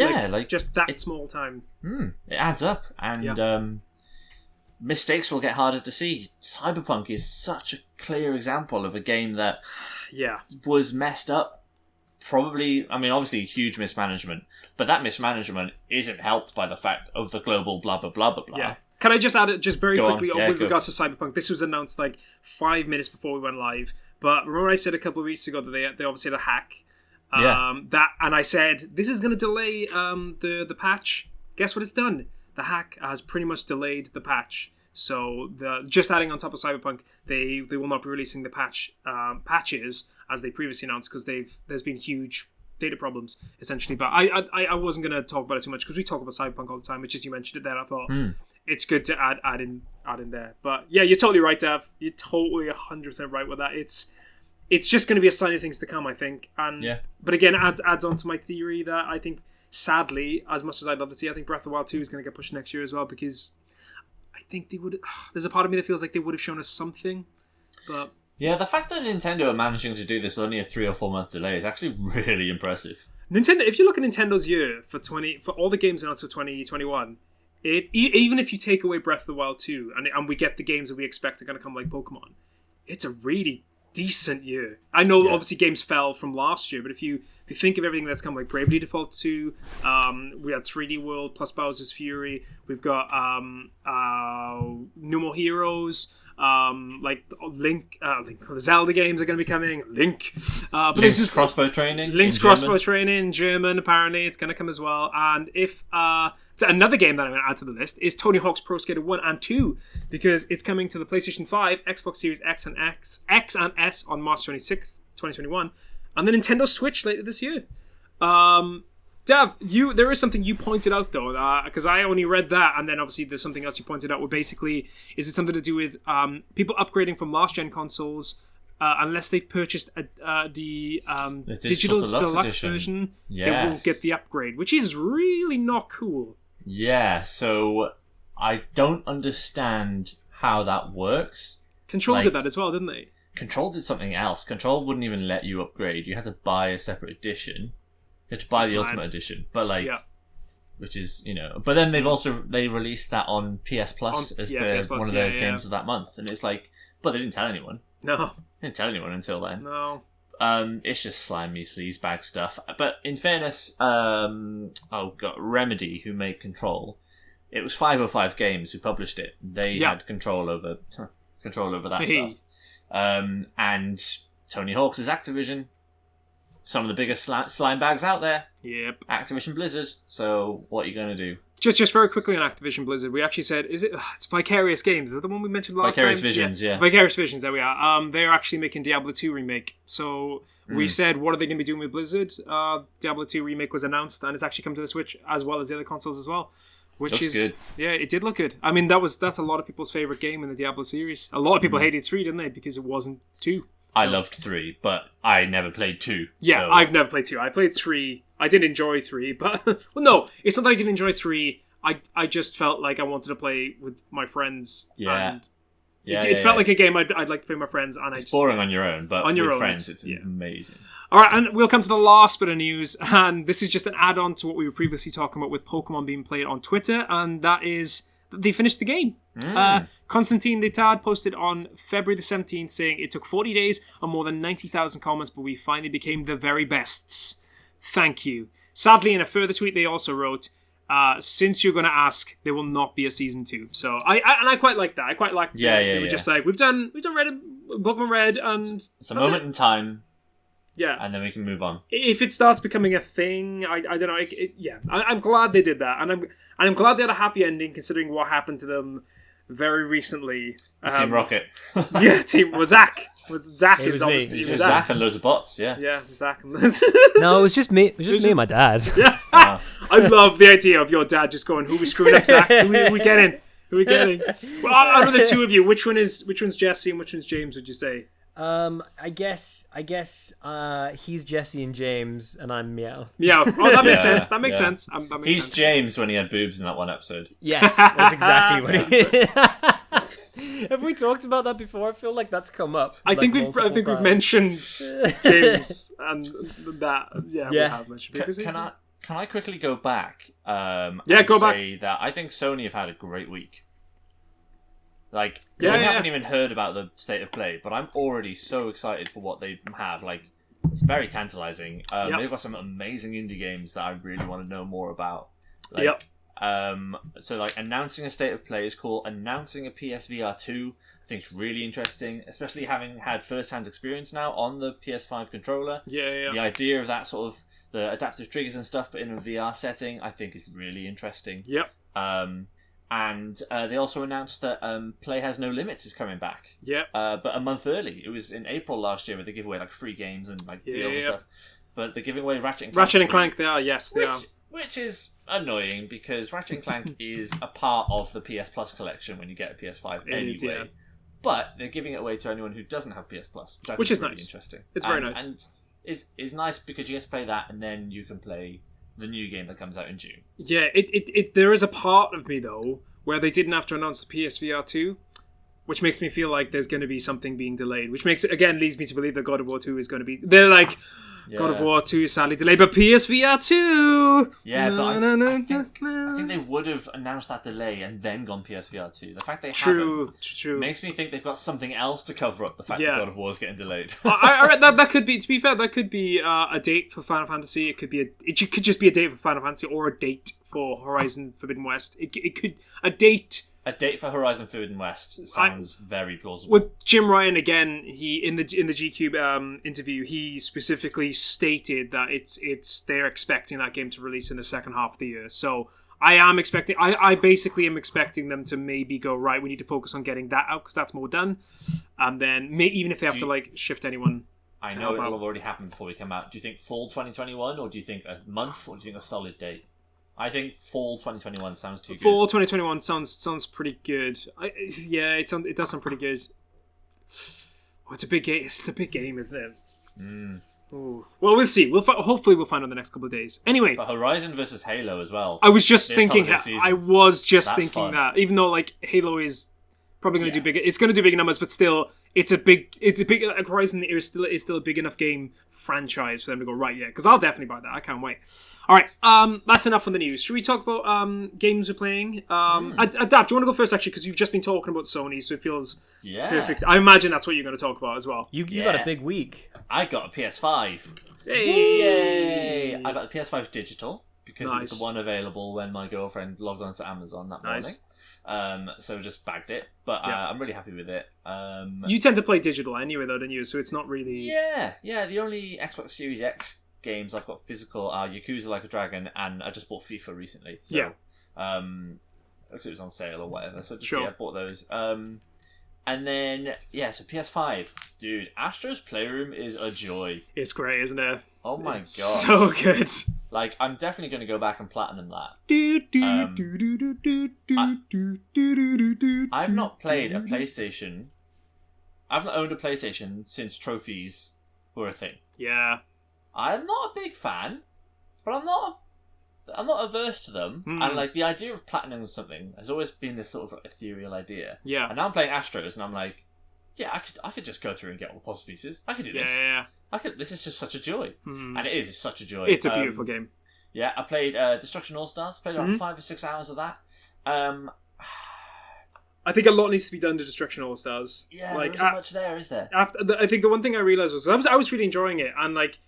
Just that small time. It adds up, and mistakes will get harder to see. Cyberpunk is such a clear example of a game that was messed up. Probably, obviously huge mismanagement, but that mismanagement isn't helped by the fact of the global blah blah blah blah blah. Yeah. Can I just add it just very quickly with regards to Cyberpunk? This was announced 5 minutes before we went live, but remember I said a couple of weeks ago that they obviously had a hack. And I said this is going to delay the patch. Guess what it's done? The hack has pretty much delayed the patch. So just adding on top of Cyberpunk, they will not be releasing the patches as they previously announced, because there's been huge data problems essentially. But I wasn't going to talk about it too much because we talk about Cyberpunk all the time, which is, you mentioned it there. I thought it's good to add in there. But yeah, you're totally right, Dev. You're totally 100% right with that. It's just going to be a sign of things to come, I think. But again, adds on to my theory that I think, sadly, as much as I'd love to see, I think Breath of the Wild 2 is going to get pushed next year as well, because I think they would. There's a part of me that feels like they would have shown us something, but the fact that Nintendo are managing to do this with only a 3 or 4 month delay is actually really impressive. Nintendo, if you look at Nintendo's year for all the games announced for 2021, even if you take away Breath of the Wild 2 and we get the games that we expect are going to come like Pokemon, it's a really decent year. I know obviously games fell from last year, but if you think of everything that's come, like Bravely Default 2, we had 3D World plus Bowser's Fury, we've got No More Heroes, Link, the Zelda games are going to be coming. But Link's crossbow training. Link's crossbow training in German, apparently it's going to come as well. And if another game that I'm going to add to the list is Tony Hawk's Pro Skater 1 and 2, because it's coming to the PlayStation 5, Xbox Series X and S on March 26th, 2021, and the Nintendo Switch later this year. Dev, there is something you pointed out though, because I only read that, and then obviously there's something else you pointed out where basically, is it something to do with people upgrading from last gen consoles, unless they've purchased the digital deluxe version, they won't get the upgrade, which is really not cool. Yeah, so I don't understand how that works. Control did that as well, didn't they? Control did something else. Control wouldn't even let you upgrade. You had to buy a separate edition. You had to buy the Ultimate Edition, but which is, But then they released that on PS Plus as one of the games of that month, and it's but they didn't tell anyone. No, they didn't tell anyone until then. No. It's just slimy sleazebag stuff. But in fairness, Remedy, who made Control, it was 505 Games who published it. They had control over that stuff. And Tony Hawk's is Activision. some of the biggest slime bags out there. Yep. Activision Blizzard. So what are you going to do? Just very quickly on Activision Blizzard, we actually said, it's Vicarious Games. Is that the one we mentioned last Vicarious time? Visions, yeah. Vicarious Visions, there we are. They're actually making Diablo 2 Remake. So we said, what are they going to be doing with Blizzard? Diablo 2 Remake was announced, and it's actually come to the Switch as well as the other consoles as well. Which looks is good. Yeah, it did look good. I mean, that's a lot of people's favorite game in the Diablo series. A lot of people hated 3, didn't they? Because it wasn't 2. So. I loved 3, but I never played 2. Yeah, so. I've never played 2. I played 3. I did enjoy 3, but well, no, it's not that I didn't enjoy 3. I just felt like I wanted to play with my friends. Yeah. And it felt like a game I'd like to play with my friends. And it's boring on your own, but on your with friends, it's amazing. All right, and we'll come to the last bit of news, and this is just an add-on to what we were previously talking about with Pokemon being played on Twitter, and that is they finished the game. Constantine Letard posted on February the 17th saying, "It took 40 days and more than 90,000 comments, but we finally became the very bests. Thank you." Sadly, in a further tweet, they also wrote, since you're going to ask, there will not be a season 2. So I quite like that. I quite like they were just like, we've done Pokemon Red, and it's a moment in time. Yeah, and then we can move on. If it starts becoming a thing, I don't know. I'm glad they did that, and I'm glad they had a happy ending considering what happened to them very recently. Team Rocket. Yeah, Zach. Zach it is obviously it was Zach and loads of bots. Yeah. Yeah, Zach. And no, it was just me. It was just me and my dad. Yeah. I love the idea of your dad just going, "Who we screwing up, Zach? Who we getting? Who we getting?" Well, out of the two of you, which one's Jesse and which one's James? Would you say? I guess he's Jesse and James, and I'm Meowth. Yeah. Oh, that makes sense. That makes sense. He's sense. James when he had boobs in that one episode. Yes, that's exactly what he. Have we talked about that before? I feel like that's come up. I think we've mentioned James and that. Yeah. We have mentioned. Can I quickly go back? Go say that I think Sony have had a great week. Like, we haven't even heard about the state of play, but I'm already so excited for what they have. Like, it's very tantalizing. They've got some amazing indie games that I really want to know more about. Like, so, like, announcing a state of play is cool. Announcing a PSVR 2, I think it's really interesting, especially having had first-hand experience now on the PS5 controller. Yeah. The idea of that sort of, the adaptive triggers and stuff, but in a VR setting, I think is really interesting. Yep. And they also announced that Play Has No Limits is coming back. Yeah. But a month early. It was in April last year where they give away like free games and like deals and stuff. But they're giving away Ratchet and Clank. Ratchet and Clank, they are, yes, they are. Which is annoying because Ratchet and Clank is a part of the PS Plus collection when you get a PS5 anyway. But they're giving it away to anyone who doesn't have PS Plus, which is really nice. Interesting. It's very nice. And it's nice because you get to play that and then you can play the new game that comes out in June. Yeah, there is a part of me though where they didn't have to announce the PSVR 2, which makes me feel like there's going to be something being delayed, which leads me to believe that God of War 2 is going to be. They're like, God of War 2 is sadly delayed, but PSVR 2. Yeah, but I think they would have announced that delay and then gone PSVR 2. The fact they haven't makes me think they've got something else to cover up the fact that God of War is getting delayed. that could be. To be fair, that could be a date for Final Fantasy. It could just be a date for Final Fantasy or a date for Horizon Forbidden West. It could a date. A date for Horizon Forbidden West sounds very plausible. With Jim Ryan again, he in the GCube interview, he specifically stated that they're expecting that game to release in the second half of the year. So I basically am expecting them to maybe go, right, we need to focus on getting that out because that's more done, and then even if they have to like shift anyone. I know it will have already happened before we come out. Do you think fall 2021, or do you think a month, or do you think a solid date? I think fall 2021 sounds too good. Fall 2021 sounds pretty good. It does sound pretty good. Oh, it's a big game. It's a big game, isn't it? Ooh. Well, we'll see. Hopefully we'll find out in the next couple of days. Anyway, but Horizon versus Halo as well. I was just thinking that, even though like Halo is probably going to do bigger. It's going to do bigger numbers, but still, it's a big. Like, Horizon is still a big enough game franchise for them to go right. Yeah, because I'll definitely buy that. I can't wait. All right, that's enough on the news. Should we talk about games we're playing? Adapt, do you want to go first, actually, because you've just been talking about Sony, so it feels perfect. I imagine that's what you're going to talk about as well. You got a big week. I got a PS5. Hey! Yay! I got the PS5 digital. because it's the one available when my girlfriend logged on to Amazon that morning. So just bagged it, but I'm really happy with it. You tend to play digital anyway, though, don't you? So it's not really... Yeah. The only Xbox Series X games I've got physical are Yakuza Like a Dragon, and I just bought FIFA recently. So, because it was on sale or whatever. So just I bought those. And then, so PS5. Dude, Astro's Playroom is a joy. It's great, isn't it? Oh my god. So good. Like, I'm definitely going to go back and platinum that. I've not played a PlayStation. I've not owned a PlayStation since trophies were a thing. Yeah. I'm not a big fan, but I'm not averse to them. And like the idea of platinum something has always been this sort of ethereal idea. Yeah. And now I'm playing Astros, and I'm like, I could just go through and get all the puzzle pieces. I could do this. Yeah. This is just such a joy, and it is such a joy. It's a beautiful game. Yeah, I played Destruction All Stars. Played about 5 or 6 hours of that. I think a lot needs to be done to Destruction All Stars. Yeah, like, there isn't much there, is there? I think the one thing I realized was I was really enjoying it, and like.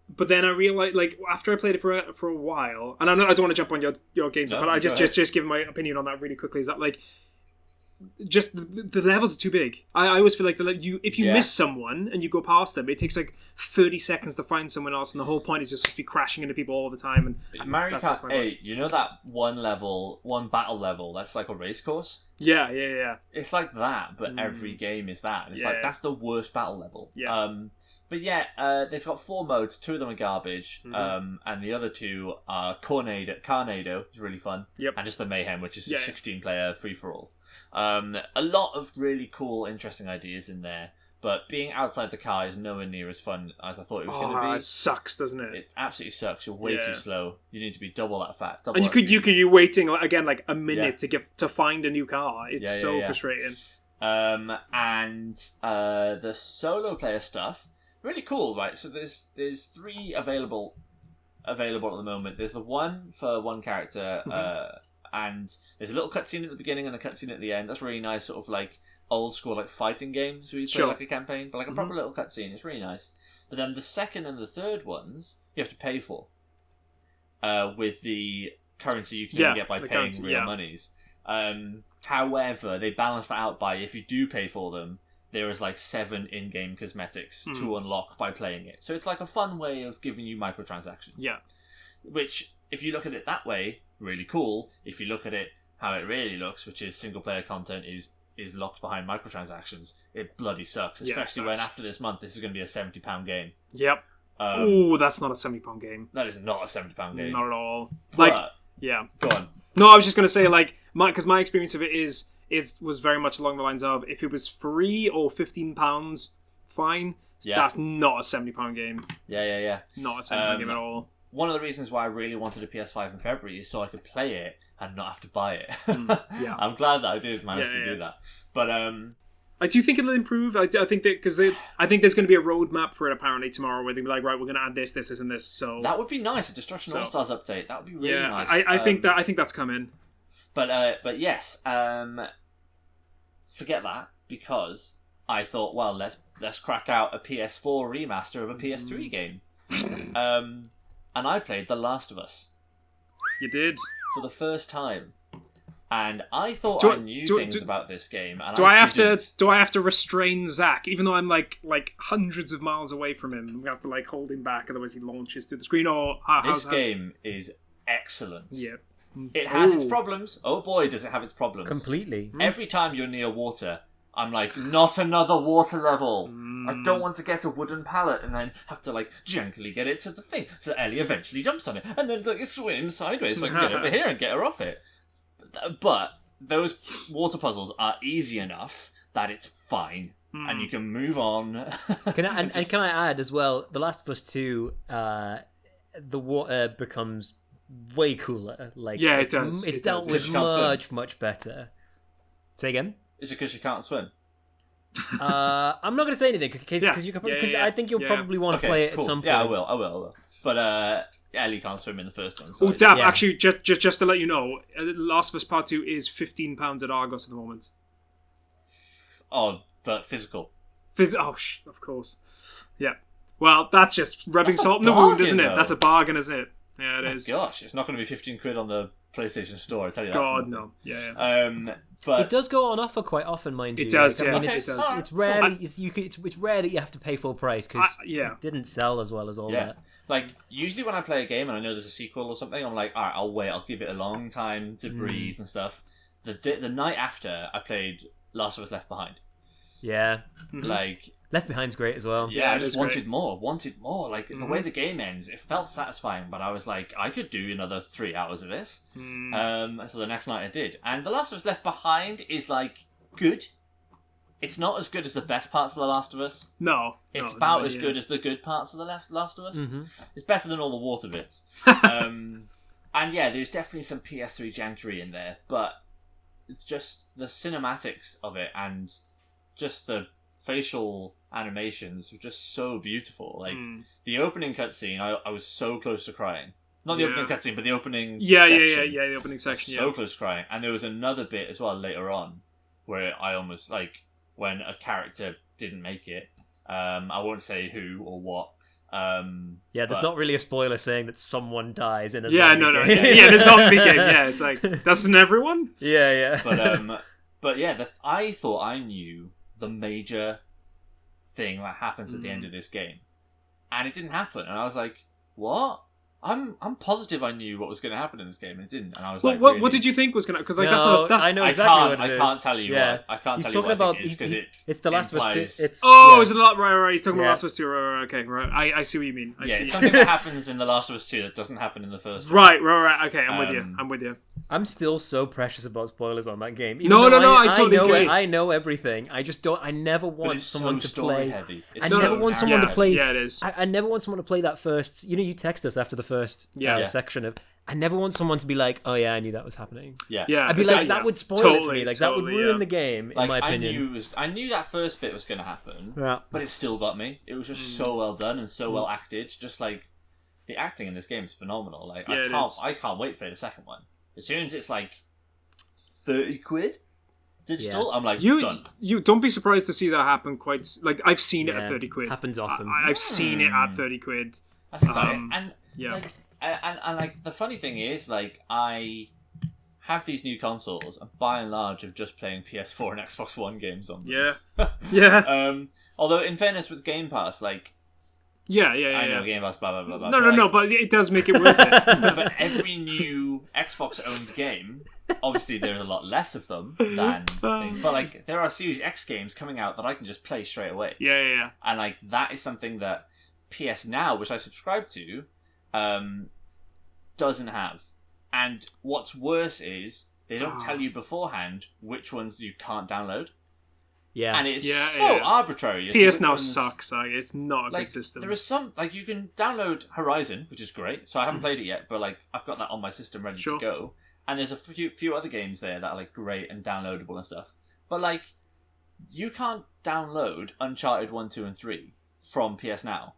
But then I realized, like, after I played it for a while, and I don't want to jump on your games, but I just give my opinion on that really quickly. Is that like, just the levels are too big. I always feel like if you miss someone and you go past them, it takes like 30 seconds to find someone else, and the whole point is just to be crashing into people all the time. And Mario Kart 8, you know that one battle level that's like a race course? Yeah. It's like that, but every game is that. It's that's the worst battle level. Yeah. But they've got 4 modes. 2 of them are garbage, and the other 2 are Carnado, is really fun, and just the Mayhem, which is a 16-player free-for-all. A lot of really cool, interesting ideas in there, but being outside the car is nowhere near as fun as I thought it was going to be. It sucks, doesn't it? It absolutely sucks. You're way too slow. You need to be double that fat. And you could be waiting again like a minute to find a new car. It's so frustrating. And the solo player stuff. Really cool, right? So there's 3 available at the moment. There's the one for one character, and there's a little cutscene at the beginning and a cutscene at the end. That's really nice, sort of like old school like fighting games where you play like a campaign, but like a proper little cutscene. It's really nice. But then the second and the third ones you have to pay for, with the currency you can only get by paying real monies. However, they balance that out by if you do pay for them, there is like 7 in-game cosmetics to unlock by playing it. So it's like a fun way of giving you microtransactions. Yeah. Which, if you look at it that way, really cool. If you look at it how it really looks, which is single-player content is locked behind microtransactions, it bloody sucks. Especially when after this month, this is going to be a £70 game. Yep. That's not a £70 game. That is not a £70 game. Not at all. Go on. No, I was just going to say, like, because my experience of it was very much along the lines of if it was free or £15, fine. Yeah. That's not a £70 game. Yeah. Not a £70 game at all. One of the reasons why I really wanted a PS5 in February is so I could play it and not have to buy it. I'm glad that I did manage to do that. But I do think it'll improve. I think that because I think there's going to be a roadmap for it apparently tomorrow where they'll be like, right, we're going to add this, and this. So that would be nice. A Destruction All Stars update. That would be really nice. I think that's coming. But yes, forget that because I thought, well, let's crack out a PS4 remaster of a PS3 game, and I played The Last of Us. You did for the first time, and I thought I knew things about this game. And do I have to restrain Zach, even though I'm like hundreds of miles away from him? I'm gonna have to like hold him back, otherwise he launches through the screen. Or this game is excellent. Yeah. It has its problems. Oh boy, does it have its problems. Completely. Every time you're near water, I'm like, not another water level. I don't want to get a wooden pallet and then have to like jankily get it to the thing. So Ellie eventually jumps on it and then like swims sideways so I can get over here and get her off it. But those water puzzles are easy enough that it's fine. And you can move on. Can I add as well, The Last of Us 2, the water becomes way cooler. Like it does. It's dealt with much better. Say again? Is it because you can't swim? I'm not going to say anything because I think you'll probably want to play it at some point. Yeah, I will. But Ellie can't swim in the first one. So Dab, actually, just to let you know, Last of Us Part 2 is £15 at Argos at the moment. Oh, but physical. Of course. Yeah. Well, that's just rubbing salt in the wound, isn't it? That's a bargain, isn't it? Yeah, it is. Gosh, it's not going to be 15 quid on the PlayStation Store. I tell you that. God, no. Yeah. But it does go on offer quite often, mind you. It does. Like, I mean, it it's, does. it's rarely it's rare that you have to pay full price because it didn't sell as well as all that. Like, usually when I play a game and I know there's a sequel or something, I'm like, alright, I'll wait, I'll give it a long time to breathe and stuff. The night after, I played Last of Us Left Behind. Yeah. Like... Left Behind's great as well. Yeah, I just wanted more. Like, the way the game ends, it felt satisfying, but I was like, I could do another 3 hours of this. So the next night I did. And The Last of Us Left Behind is, like, good. It's not as good as the best parts of The Last of Us. No. It's about as good as the good parts of The Last of Us. Mm-hmm. It's better than all the water bits. And yeah, there's definitely some PS3 jankery in there, but it's just the cinematics of it and just the facial animations were just so beautiful. Like, the opening cutscene, I was so close to crying. Not the opening cutscene, but the opening section. The opening section, so close to crying. And there was another bit as well later on where I almost, like, when a character didn't make it. I won't say who or what. There's not really a spoiler saying that someone dies in a zombie game. The zombie game. Yeah, it's like, doesn't everyone? Yeah. But yeah, I thought I knew the major thing that happens at the end of this game, and it didn't happen. And I was like, what? I'm positive I knew what was going to happen in this game, and it didn't. And I was like, what, really? what did you think was going to? Because like that's I know exactly what it is. I can't tell you. Yeah. I can't He's tell talking you what about. I think it is, it's The Last of Us 2. It's is it a lot? Right. He's talking about Last of Us 2. Right. Okay. Right. I see what you mean. It's something that happens in The Last of Us 2 that doesn't happen in the first one. Right. Okay. I'm with you. I'm still so precious about spoilers on that game. No. I totally agree. I know everything. I just don't. I never want someone to play. Heavy. I never want someone to play. Yeah, it is. I never want someone to play that first. You text us after the first section of. I never want someone to be like, "Oh yeah, I knew that was happening." Yeah. I'd be like, that would spoil it for me. Like that would ruin the game, in my opinion. I knew that first bit was going to happen, but it still got me. It was just so well done and so well acted. Just like the acting in this game is phenomenal. Like I can't wait to play the second one. As soon as it's like 30 quid digital, I'm like, done. You don't be surprised to see that happen. Like I've seen it at 30 quid. Happens often. I've seen it at 30 quid. That's exciting. And like the funny thing is, like, I have these new consoles, and by and large, of just playing PS4 and Xbox One games on them. Yeah. Although, in fairness, with Game Pass, like, I know Game Pass, blah blah blah. No, but it does make it worth it. But every new Xbox-owned game, obviously, there's a lot less of them than things. But like, there are Series X games coming out that I can just play straight away. Yeah. And like, that is something that PS Now, which I subscribe to, doesn't have. And what's worse is they don't tell you beforehand which ones you can't download. Yeah. And it's so arbitrary. PS Now sucks. Like, it's not a good system. There is some, like, you can download Horizon, which is great. So I haven't played it yet, but like, I've got that on my system ready to go. And there's a few other games there that are like great and downloadable and stuff. But like, you can't download Uncharted 1, 2, and 3 from PS Now.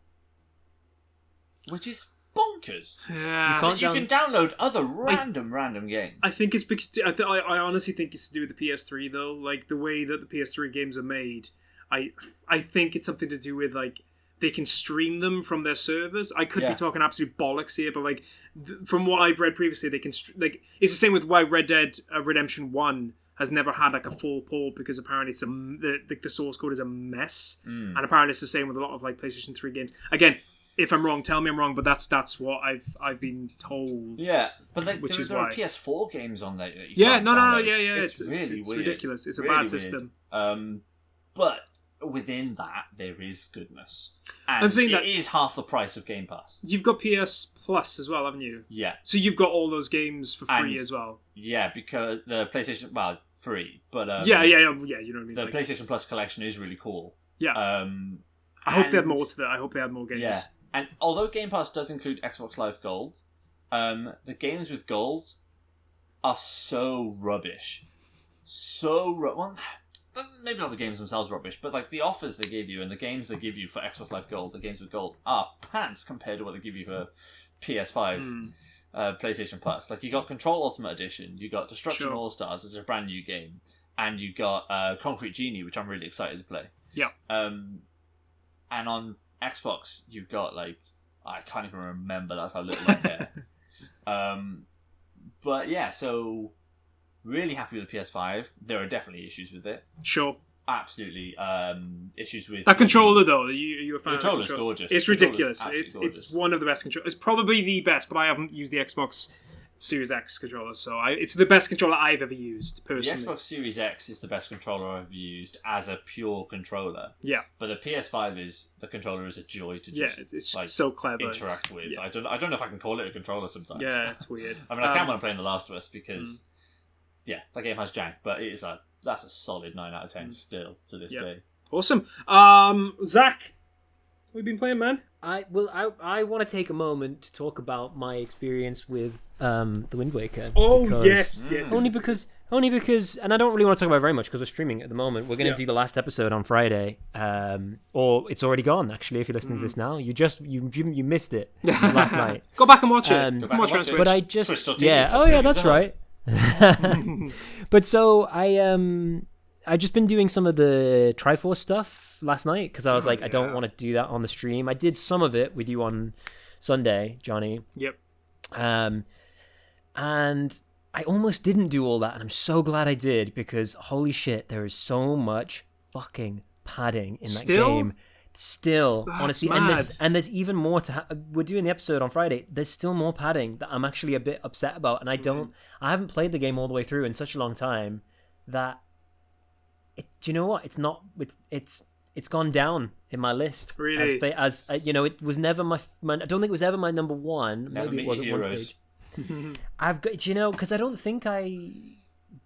Which is bonkers. Yeah. You can download other random games. I think it's because I honestly think it's to do with the PS3 though. Like the way that the PS3 games are made, I think it's something to do with like they can stream them from their servers. I could be talking absolute bollocks here, but like from what I've read previously, they can like it's the same with why Red Dead Redemption 1 has never had like a full port because apparently it's the source code is a mess, and apparently it's the same with a lot of like PlayStation 3 games. Again. If I'm wrong, tell me I'm wrong, but that's what I've been told. Yeah, but there are PS4 games on there. That you can't download. It's really weird. Ridiculous. It's really a bad system. But within that, there is goodness, and it is half the price of Game Pass. You've got PS Plus as well, haven't you? Yeah. So you've got all those games for free as well. Yeah, because the PlayStation, free, but you know what I mean. The PlayStation Plus collection is really cool. Yeah. I hope they had more to that. I hope they had more games. Yeah. And although Game Pass does include Xbox Live Gold, the games with Gold are so rubbish. Well, maybe not the games themselves rubbish, but like the offers they give you and the games they give you for Xbox Live Gold, the games with Gold, are pants compared to what they give you for PS5, PlayStation Plus. Like you got Control Ultimate Edition, you got Destruction All-Stars, which is a brand new game, and you got Concrete Genie, which I'm really excited to play. Yeah. And on Xbox, you've got like I can't even remember. That's how little I care. But yeah, so really happy with the PS5. There are definitely issues with it. Sure. Absolutely. Issues with... That controller, though, you a fan the controller's gorgeous. It's ridiculous. Gorgeous. It's one of the best controllers. It's probably the best, but I haven't used the Xbox Series X controller, so it's the best controller I've ever used, personally. The Xbox Series X is the best controller I've used as a pure controller. Yeah. But the PS5 the controller is a joy to just it's like, so clever. Interact with. Yeah. I don't know if I can call it a controller sometimes. Yeah, it's weird. I mean, I can when I'm playing The Last of Us because, that game has jank, but that's a solid 9 out of 10 still to this day. Awesome. Zach, what have you been playing, man? I want to take a moment to talk about my experience with the Wind Waker. Oh, yes. Only because, and I don't really want to talk about it very much because we're streaming at the moment. We're going to do the last episode on Friday, or it's already gone. Actually, if you're listening to this now, you missed it last night. Go back and watch it. Watch it. But I just that's right. But so I just been doing some of the Triforce stuff last night because I was I don't want to do that on the stream. I did some of it with you on Sunday, Jonny. Yep. And I almost didn't do all that, and I'm so glad I did because holy shit, there is so much fucking padding in that game. Still, that's honestly, mad. and there's even more to. We're doing the episode on Friday. There's still more padding that I'm actually a bit upset about, and I haven't played the game all the way through in such a long time that. Do you know what? It's not. It's gone down in my list. Really? As it was never my. I don't think it was ever my number one. Maybe it was at one stage. I've got because I don't think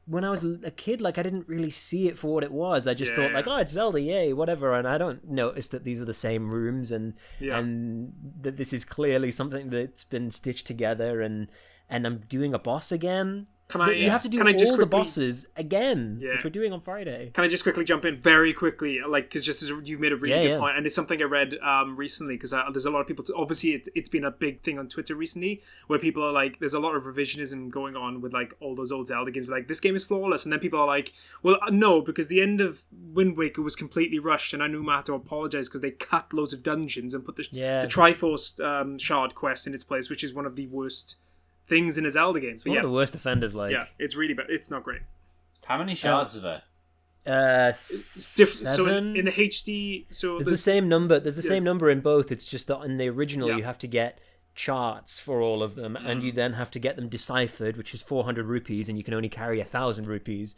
when I was a kid, I didn't really see it for what it was. I just thought it's Zelda, yay, whatever. And I don't notice that these are the same rooms and that this is clearly something that's been stitched together and I'm doing a boss again. You have to do all the bosses again, which we're doing on Friday. Can I just quickly jump in very quickly? Because just as you've made a really good point, and it's something I read recently, because there's a lot of people... Obviously, it's been a big thing on Twitter recently, where people are there's a lot of revisionism going on with all those old Zelda games. This game is flawless, and then people are well, no, because the end of Wind Waker was completely rushed, and I knew I had to apologize because they cut loads of dungeons and put the Triforce shard quest in its place, which is one of the worst things in a Zelda game. It's one of the worst offenders. Yeah, it's really bad. It's not great. How many shards are there? It's different. So in the HD, there's the same number. There's the same number in both. It's just that in the original you have to get charts for all of them, and you then have to get them deciphered, which is 400 rupees, and you can only carry 1,000 rupees.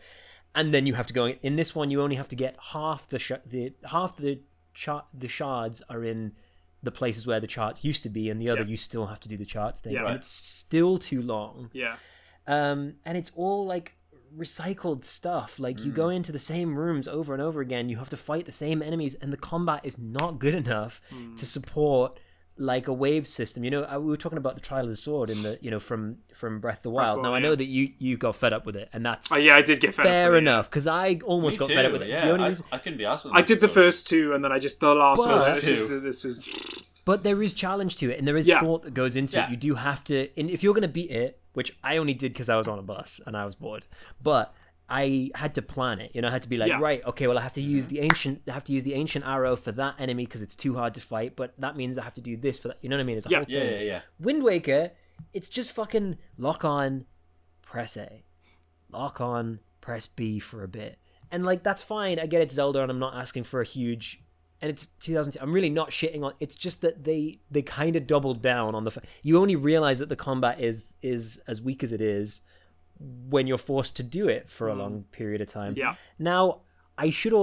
And then you have to go in this one. You only have to get half the shards are in the places where the charts used to be, and the other you still have to do the charts thing, and it's still too long. And it's all recycled stuff. You go into the same rooms over and over again. You have to fight the same enemies, and the combat is not good enough to support a wave system. We were talking about the Trial of the Sword in the from Breath of the Wild. Now I know that you got fed up with it, and that's I did get fed up. Fair enough, because I almost got fed up with it. I couldn't be asked with it. I did the first two, and then I just the last one. This is. But there is challenge to it, and there is thought that goes into it. You do have to, and if you're going to beat it, which I only did because I was on a bus and I was bored, but I had to plan it. I had to be right, okay, well, I have to use the ancient arrow for that enemy because it's too hard to fight, but that means I have to do this for that. You know what I mean? It's a whole thing. Yeah. Wind Waker, it's just fucking lock on, press A, lock on, press B for a bit, and that's fine. I get it's Zelda, and I'm not asking for a huge. And it's 2002. I'm really not shitting on. It's just that they kind of doubled down on the. You only realize that the combat is as weak as it is when you're forced to do it for a long period of time. Yeah. Now I should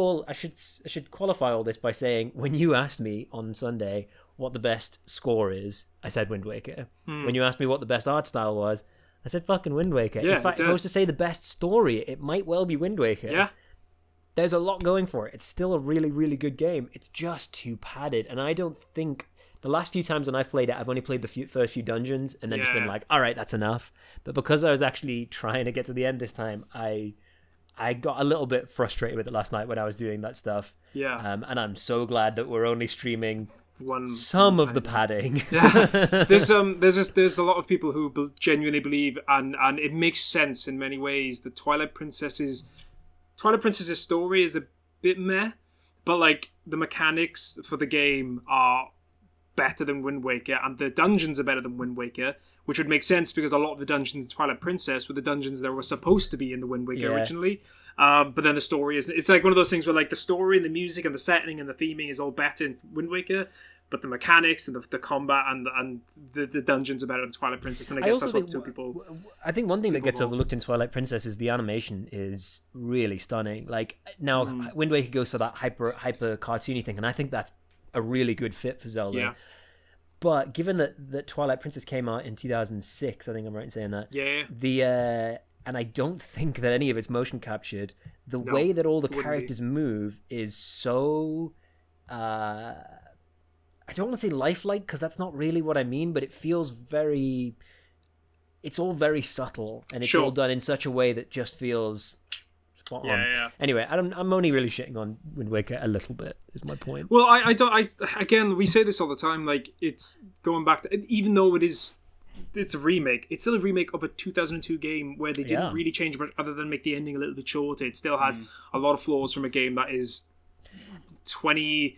qualify all this by saying when you asked me on Sunday what the best score is, I said Wind Waker. When you asked me what the best art style was, I said fucking Wind Waker. Yeah, if I was to say the best story, it might well be Wind Waker. Yeah. There's a lot going for it. It's still a really, really good game. It's just too padded. And I don't think... The last few times when I've played it, I've only played the first few dungeons and then just been all right, that's enough. But because I was actually trying to get to the end this time, I got a little bit frustrated with it last night when I was doing that stuff. Yeah. And I'm so glad that we're only streaming some of the padding. There's a lot of people who genuinely believe, and it makes sense in many ways, that Twilight Princess's story is a bit meh, but the mechanics for the game are better than Wind Waker, and the dungeons are better than Wind Waker, which would make sense because a lot of the dungeons in Twilight Princess were the dungeons that were supposed to be in the Wind Waker originally. But then the story is... It's like one of those things where like the story and the music and the setting and the theming is all better in Wind Waker, but the mechanics and the combat and the dungeons are better in Twilight Princess, and I guess that's what people... I think one thing that gets overlooked in Twilight Princess is the animation is really stunning. Like, now, Wind Waker goes for that hyper cartoony thing, and I think that's a really good fit for Zelda. Yeah. But given that Twilight Princess came out in 2006, I think I'm right in saying that. Yeah. And I don't think that any of it's motion captured. The way that all the characters move is so... I don't want to say lifelike, because that's not really what I mean, but it feels very... It's all very subtle, and it's all done in such a way that just feels spot on. Yeah. Anyway, I'm only really shitting on Wind Waker a little bit, is my point. Well, again, we say this all the time, like, it's going back to... Even though it's a remake, it's still a remake of a 2002 game where they didn't really change much other than make the ending a little bit shorter. It still has a lot of flaws from a game that is 20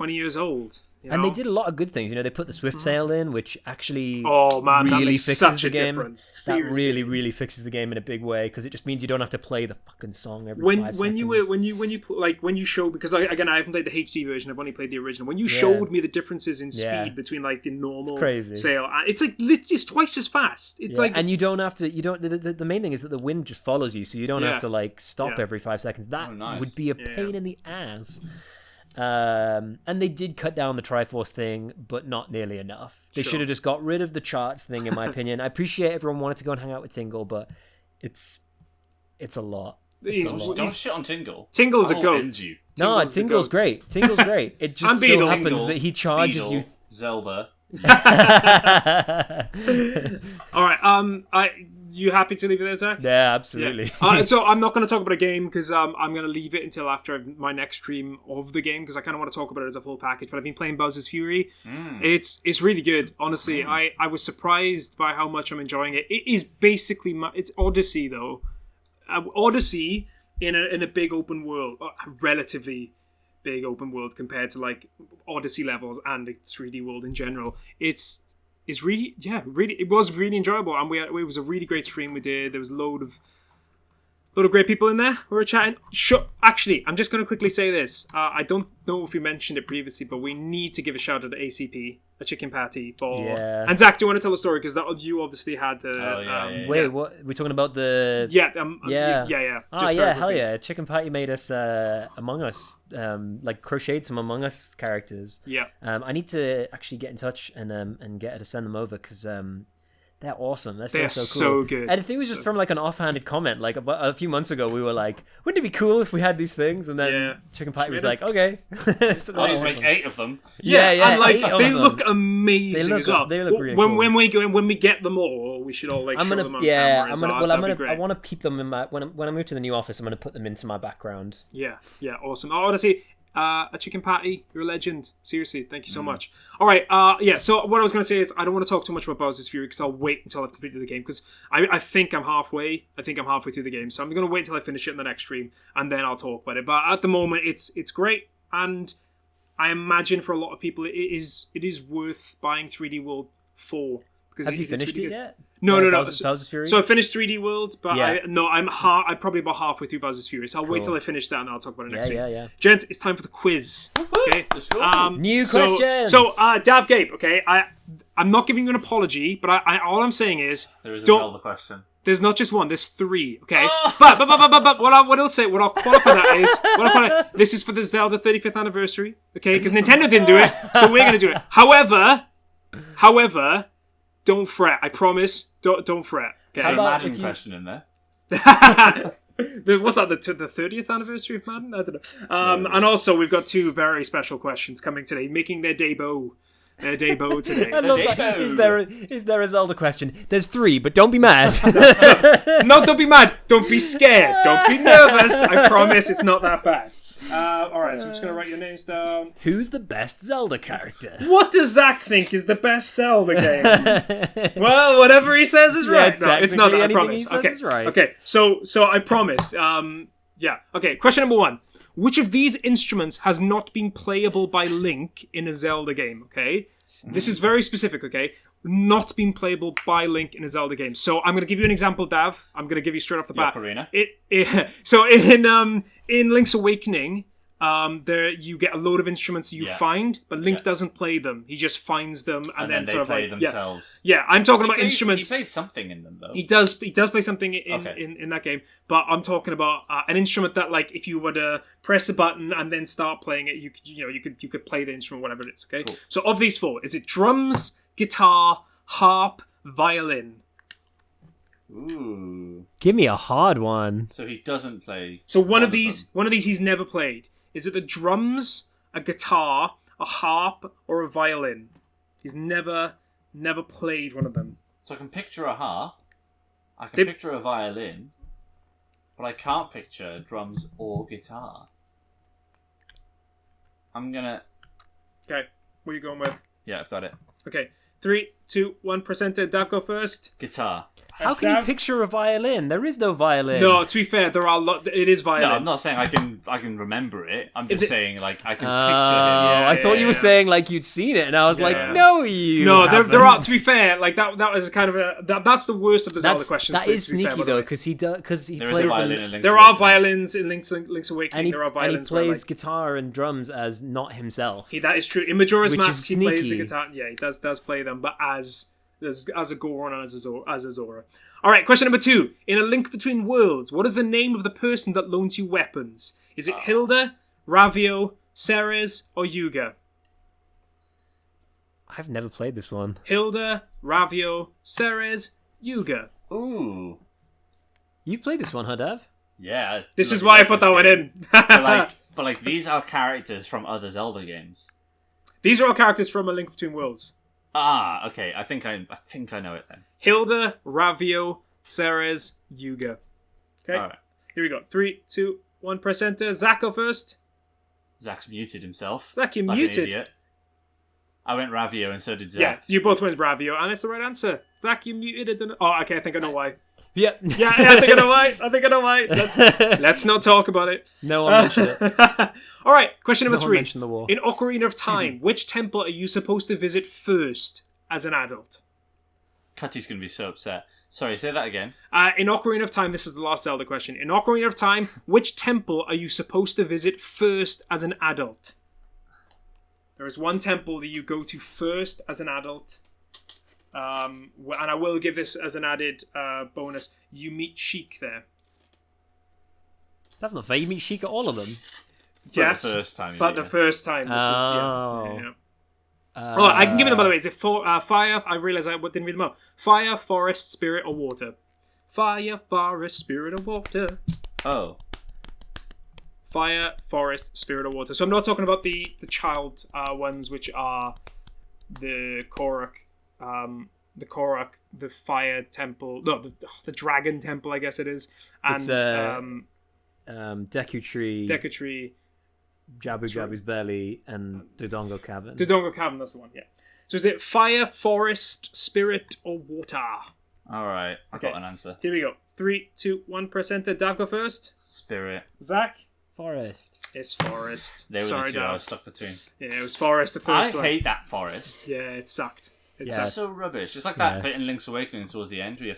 years old. And they did a lot of good things. They put the Swift Sail in, which actually really fixes such the a game. difference. That Seriously. really fixes the game in a big way, because it just means you don't have to play the fucking song every 5 seconds. When you show, because I haven't played the HD version, I've only played the original. When you showed me the differences in speed between like the normal sail, it's like literally twice as fast. It's like, and you don't have to. The main thing is that the wind just follows you, so you don't have to like stop every 5 seconds. That would be a pain in the ass. And they did cut down the Triforce thing, but not nearly enough. They should have just got rid of the charts thing, in my opinion. I appreciate everyone wanted to go and hang out with Tingle, but it's a lot. Don't shit on Tingle. Tingle's a goat. No, Tingle's great. Tingle's great. It just so happens that he charges you. Zelda. All right. You happy to leave it there, Zach? Yeah, absolutely. So I'm not going to talk about a game because I'm going to leave it until after my next stream of the game, because I kind of want to talk about it as a full package. But I've been playing Bowser's Fury. It's really good. Honestly, I was surprised by how much I'm enjoying it. It is basically it's Odyssey though. Odyssey in a big open world, relatively big open world compared to like Odyssey levels and the 3D world in general. It's really, it was really enjoyable, and it was a really great stream we did. There was a load of great people in there. We were chatting. Actually, I'm just going to quickly say this. I don't know if we mentioned it previously, but we need to give a shout out to ACP, a chicken patty for. Yeah. And Zach, do you want to tell the story? Because you obviously had the. Wait, what? We're talking about the. Yeah. Oh yeah, hell yeah! Chicken patty made us Among Us, like crocheted some Among Us characters. Yeah. I need to actually get in touch and get her to send them over, because they're awesome. They're so cool. So good. And the thing was just from like an offhanded comment. Like a few months ago, we were like, "Wouldn't it be cool if we had these things?" And then Chicken Patty was like, "Okay." I'll just make 8 of them. Yeah. And like they look amazing as well. They look really cool. When we get them all, we should all like show them on camera. I want to keep them in my when I move to the new office. I'm gonna put them into my background. Yeah, awesome. Honestly, a chicken patty, you're a legend. Seriously, thank you so much. All right, so what I was going to say is I don't want to talk too much about Bowser's Fury because I'll wait until I've completed the game, because I think I'm halfway through the game, so I'm going to wait until I finish it in the next stream, and then I'll talk about it. But at the moment, it's great, and I imagine for a lot of people it is worth buying 3D World 4. Have you finished it yet? No. Bowser's Fury? So I finished 3D World, but I'm probably about halfway through Bowser's Fury. So I'll wait till I finish that and I'll talk about it next week. Yeah. Gents, it's time for the quiz. Okay. New questions. So Daf Gape. Okay. I'm not giving you an apology, but all I'm saying is there is a Zelda question. There's not just one. There's 3. Okay. But what I'll qualify that is this is for the Zelda 35th anniversary. Okay, because Nintendo didn't do it, so we're gonna do it. However. Don't fret. I promise. Don't fret. Okay. There's a Madden question in there. What's that? The 30th anniversary of Madden? I don't know. And also, we've got 2 very special questions coming today, making their debut today. I love that. Is there a Zelda question? There's 3, but don't be mad. No, don't be mad. Don't be scared. Don't be nervous. I promise it's not that bad. Alright, so I'm just going to write your names down. Who's the best Zelda character? What does Zach think is the best Zelda game? Well, whatever he says is right. No, it's not that, I promise. Okay, so I promised. Okay, question number 1. Which of these instruments has not been playable by Link in a Zelda game? Okay, this is very specific. Okay, not been playable by Link in a Zelda game. So I'm going to give you an example, Dav. I'm going to give you straight off the bat. Ocarina. So in Link's Awakening, there you get a load of instruments that you find, but Link doesn't play them. He just finds them and then they sort of play themselves. Yeah, I'm talking about instruments. He plays something in them though. He does play something in that game, but I'm talking about an instrument that, like, if you were to press a button and then start playing it, you could play the instrument, whatever it is. Okay. Cool. So of these four, is it drums, guitar, harp, violin? Ooh. Give me a hard one. So he doesn't play. So one of these he's never played. Is it the drums, a guitar, a harp, or a violin? He's never played one of them. So I can picture a harp. I can picture a violin, but I can't picture drums or guitar. I'm gonna. Okay, what are you going with? Yeah, I've got it. Okay, 3, 2, 1. Presenter. Dav, go first. Guitar. How can you picture a violin? There is no violin. No, to be fair, there are it is violin. No, I'm not saying I can remember it. I'm just saying, like, I can picture him. I thought you were saying, like, you'd seen it, and I was like, no, there are. To be fair, like that was kind of that's the worst of the Zelda questions. That is sneaky though, because he plays there are violins in Link's Awakening. There are violins. And he plays guitar and drums as not himself. That is true. In Majora's Mask, he plays the guitar. Yeah, he does play them, but as a Goron and as a Zora. All right, question number 2. In A Link Between Worlds, what is the name of the person that loans you weapons? Is it Hilda, Ravio, Ceres, or Yuga? I've never played this one. Hilda, Ravio, Ceres, Yuga. Ooh. You've played this one, huh, Dav? Yeah. This is why I put that one in. but these are characters from other Zelda games. These are all characters from A Link Between Worlds. Ah, okay. I think I know it then. Hilda, Ravio, Ceres, Yuga. Okay. All right. Here we go. 3, 2, 1. Press enter. Zach, go first. Zach's muted himself. Zach, you're like muted. An idiot. I went Ravio and so did Zach. Yeah, you both went Ravio, and it's the right answer. Zach, you muted it. Oh, okay. I think I know why. Yep. Yeah, I think I know why. Let's not talk about it. No one mentioned it. All right, question number 3. The war. In Ocarina of Time, which temple are you supposed to visit first as an adult? Cutty's going to be so upset. Sorry, say that again. In Ocarina of Time, this is the last Zelda question. In Ocarina of Time, which temple are you supposed to visit first as an adult? There is one temple that you go to first as an adult. And I will give this as an added bonus. You meet Sheik there. That's not fair. You meet Sheik at all of them. Yes, the first time. The first time. This is I can give them, by the way. Is it fire? I realised I didn't read them out. Fire, forest, spirit, or water? Fire, forest, spirit, or water? Oh. Fire, forest, spirit, or water. So I'm not talking about the child ones, which are the Korok, the fire temple, no, the dragon temple, I guess it is, and Deku Tree, Jabu's Belly, and Dodongo Cavern. Dodongo Cavern, that's the one. Yeah. So is it fire, forest, spirit, or water? All right, I got an answer. Here we go. 3, 2, 1. Press enter. Dav, go first. Spirit. Zach. Forest. It's forest. They were the two I was stuck between. Yeah, it was forest the first one. I hate that forest. Yeah, it sucked. It's so rubbish. It's like that bit in Link's Awakening towards the end where you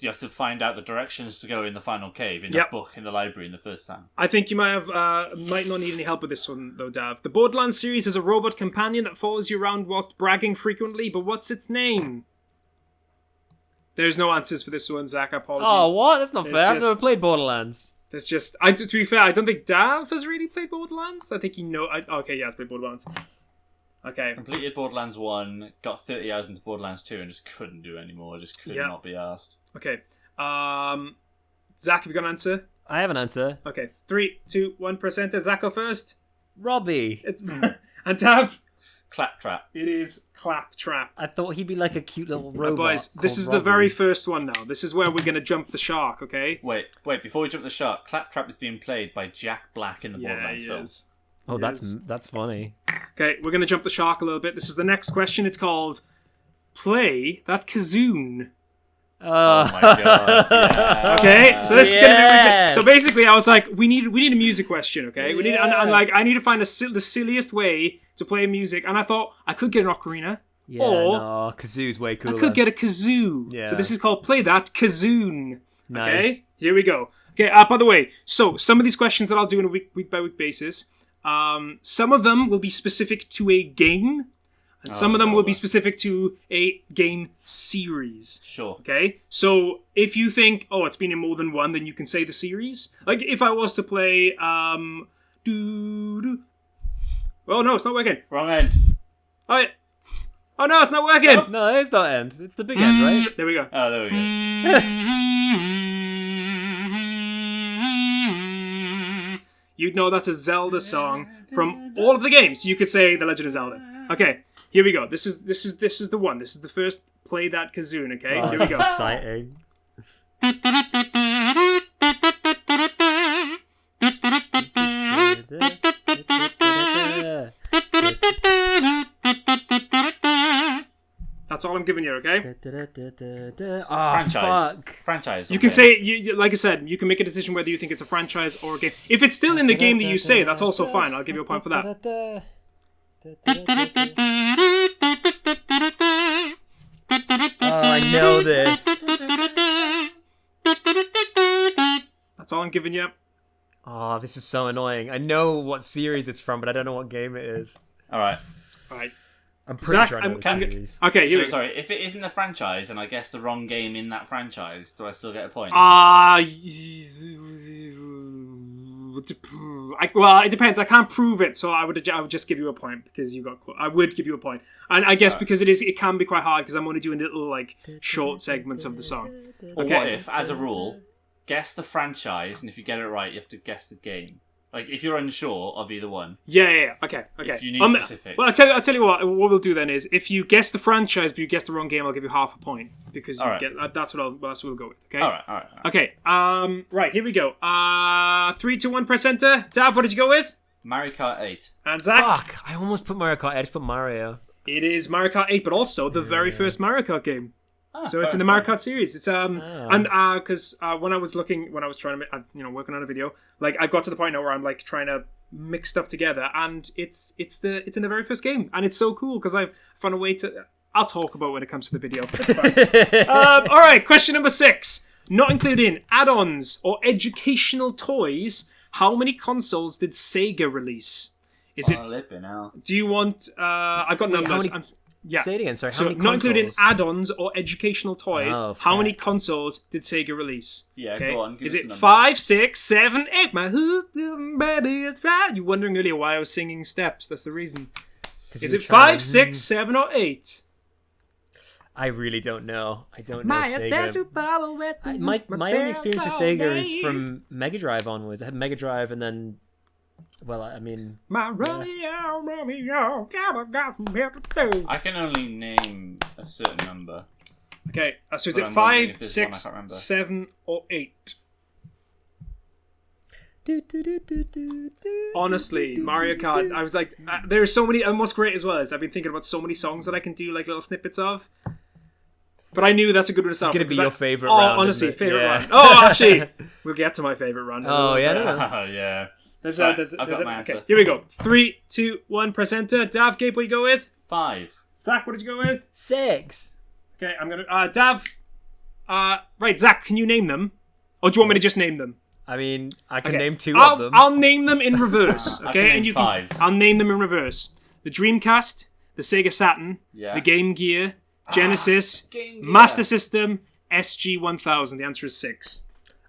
have to find out the directions to go in the final cave in the book in the library in the first time. I think you might not need any help with this one though, Dav. The Borderlands series has a robot companion that follows you around whilst bragging frequently, but what's its name? There's no answers for this one, Zach. Apologies. Oh, what? That's not fair. I've never played Borderlands. There's just... to be fair, I don't think Dav has really played Borderlands. I think he okay, yeah, he's played Borderlands. Okay. Completed Borderlands 1, got 30 hours into Borderlands 2 and just couldn't do anymore. Just could not be asked. Okay. Zach, have you got an answer? I have an answer. Okay. 3, 2, 1. Press enter. Zach, go first. Robbie. And Dav? Claptrap. It is Claptrap. I thought he'd be like a cute little robot. Boys, this is Robbie. The very first one now. This is where we're going to jump the shark, okay? Wait. Before we jump the shark, Claptrap is being played by Jack Black in the Borderlands films. Oh, that's funny. Okay, we're going to jump the shark a little bit. This is the next question. It's called Play That Kazoo. Oh my god! Yeah. Okay, so this is gonna be. So basically, I was like, we need a music question. Okay, we need, and like, I need to find the silliest way to play music. And I thought I could get an ocarina. Yeah, or no, kazoo's way cooler. I could get a kazoo. Yeah. So this is called Play That Kazoon. Nice. Okay, here we go. Okay, by the way, so some of these questions that I'll do on a week by week basis, some of them will be specific to a game, and some of them will be specific to a game series. Sure. Okay, so if you think, oh, it's been in more than one, then you can say the series. Like if I was to play, oh no, it's not working. Wrong end. Oh no, it's not working. No, it's not end. It's the big end, right? There we go. Oh, there we go. You'd know that's a Zelda song from all of the games. You could say The Legend of Zelda. Okay, here we go. This is the one. This is the first Play That Kazoon. Okay, here we go. Exciting. That's all I'm giving you, okay? Franchise. Fuck. Franchise. You can say, like I said, you can make a decision whether you think it's a franchise or a game. If it's still in the game that you say, that's also fine. I'll give you a point for that. Oh, I know this. That's all I'm giving you. Oh, this is so annoying. I know what series it's from, but I don't know what game it is. All right. I'm pretty Zach, sure I know the series. Okay, here we go. Sorry, if it isn't a franchise and I guess the wrong game in that franchise, do I still get a point? Well, it depends. I can't prove it, so I would just give you a point because you got. I would give you a point, and I guess because it can be quite hard because I'm only doing little like short segments of the song. Or Okay. what if, as a rule, guess the franchise, and if you get it right, you have to guess the game. Like, if you're unsure of either one. Yeah. Okay. If you need specifics. Well, I'll tell you what we'll do then is if you guess the franchise but you guess the wrong game, I'll give you half a point because you get that's what we'll go with. Okay. All right. Okay. Right. Here we go. 3, 2, 1. Press enter. Dav, what did you go with? Mario Kart 8. And Zach. Fuck! I almost put Mario Kart. I just put Mario. It is Mario Kart 8, but also the very first Mario Kart game. So it's in the Mario Kart series. It's and because when I was trying to working on a video, like I got to the point now where I'm like trying to mix stuff together, and it's in the very first game, and it's so cool because I've found a way to. I'll talk about when it comes to the video. It's fine. All right, question number 6. Not including add-ons or educational toys, how many consoles did Sega release? Do you want? I've got numbers. Say it again, sorry. How So many not consoles? including add-ons or educational toys, Oh, how fuck. many consoles did Sega release? Yeah, Okay. go on. Give Is us it the numbers. 5, 6, 7, 8? My baby is right. You're wondering earlier why I was singing steps. That's the reason. Is it 5, 6, 7, or 8? I really don't know. I don't know Sega. My only experience with Sega is from Mega Drive onwards. I had Mega Drive and then... Well, I mean... Romeo, I can only name a certain number. Okay, so is But it I'm wondering 5, if there's one I 6, can't remember. 7, or 8? Honestly, Mario Kart, I was like, there are so many, and what's great as well is I've been thinking about so many songs that I can do like little snippets of. But I knew that's a good one to start. It's going to be your favourite round. round. Honestly, isn't it? favourite Yeah. round. Oh, actually, we'll get to my favourite round. Oh, yeah, no. Yeah. I've got my answer. Okay, here we go. 3, 2, 1, press enter. Dav, Gape, what you go with? 5. Zach, what did you go with? 6. Okay, I'm gonna. Dav. Right, Zach, can you name them? Or do you want me to just name them? I mean, I can Okay. name 2 of them. I'll name them in reverse. I Okay, can name and you 5. can. I'll name them in reverse. The Dreamcast, the Sega Saturn, Yeah. the Game Gear, Genesis, Game Gear. Master System, SG-1000. The answer is 6.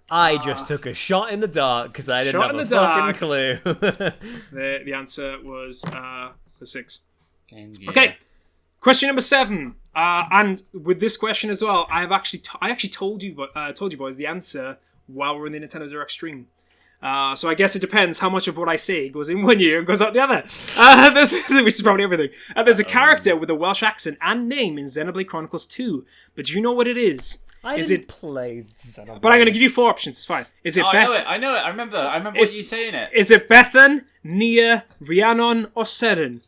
I just took a shot in the dark because I didn't Shot have in a the fucking dark. clue. The answer was 6. Game Gear. Okay, question number 7. And with this question as well, I actually told you boys the answer while we're in the Nintendo Direct stream. So I guess it depends how much of what I say goes in one ear and goes out the other. Which is probably everything. There's a character with a Welsh accent and name in Xenoblade Chronicles 2. But do you know what it is? I didn't play Xenoblade. But I'm going to give you 4 options. It's fine. Is it Oh, I know it. I remember what you saying it. Is it Bethan, Nia, Rhiannon, or Seren?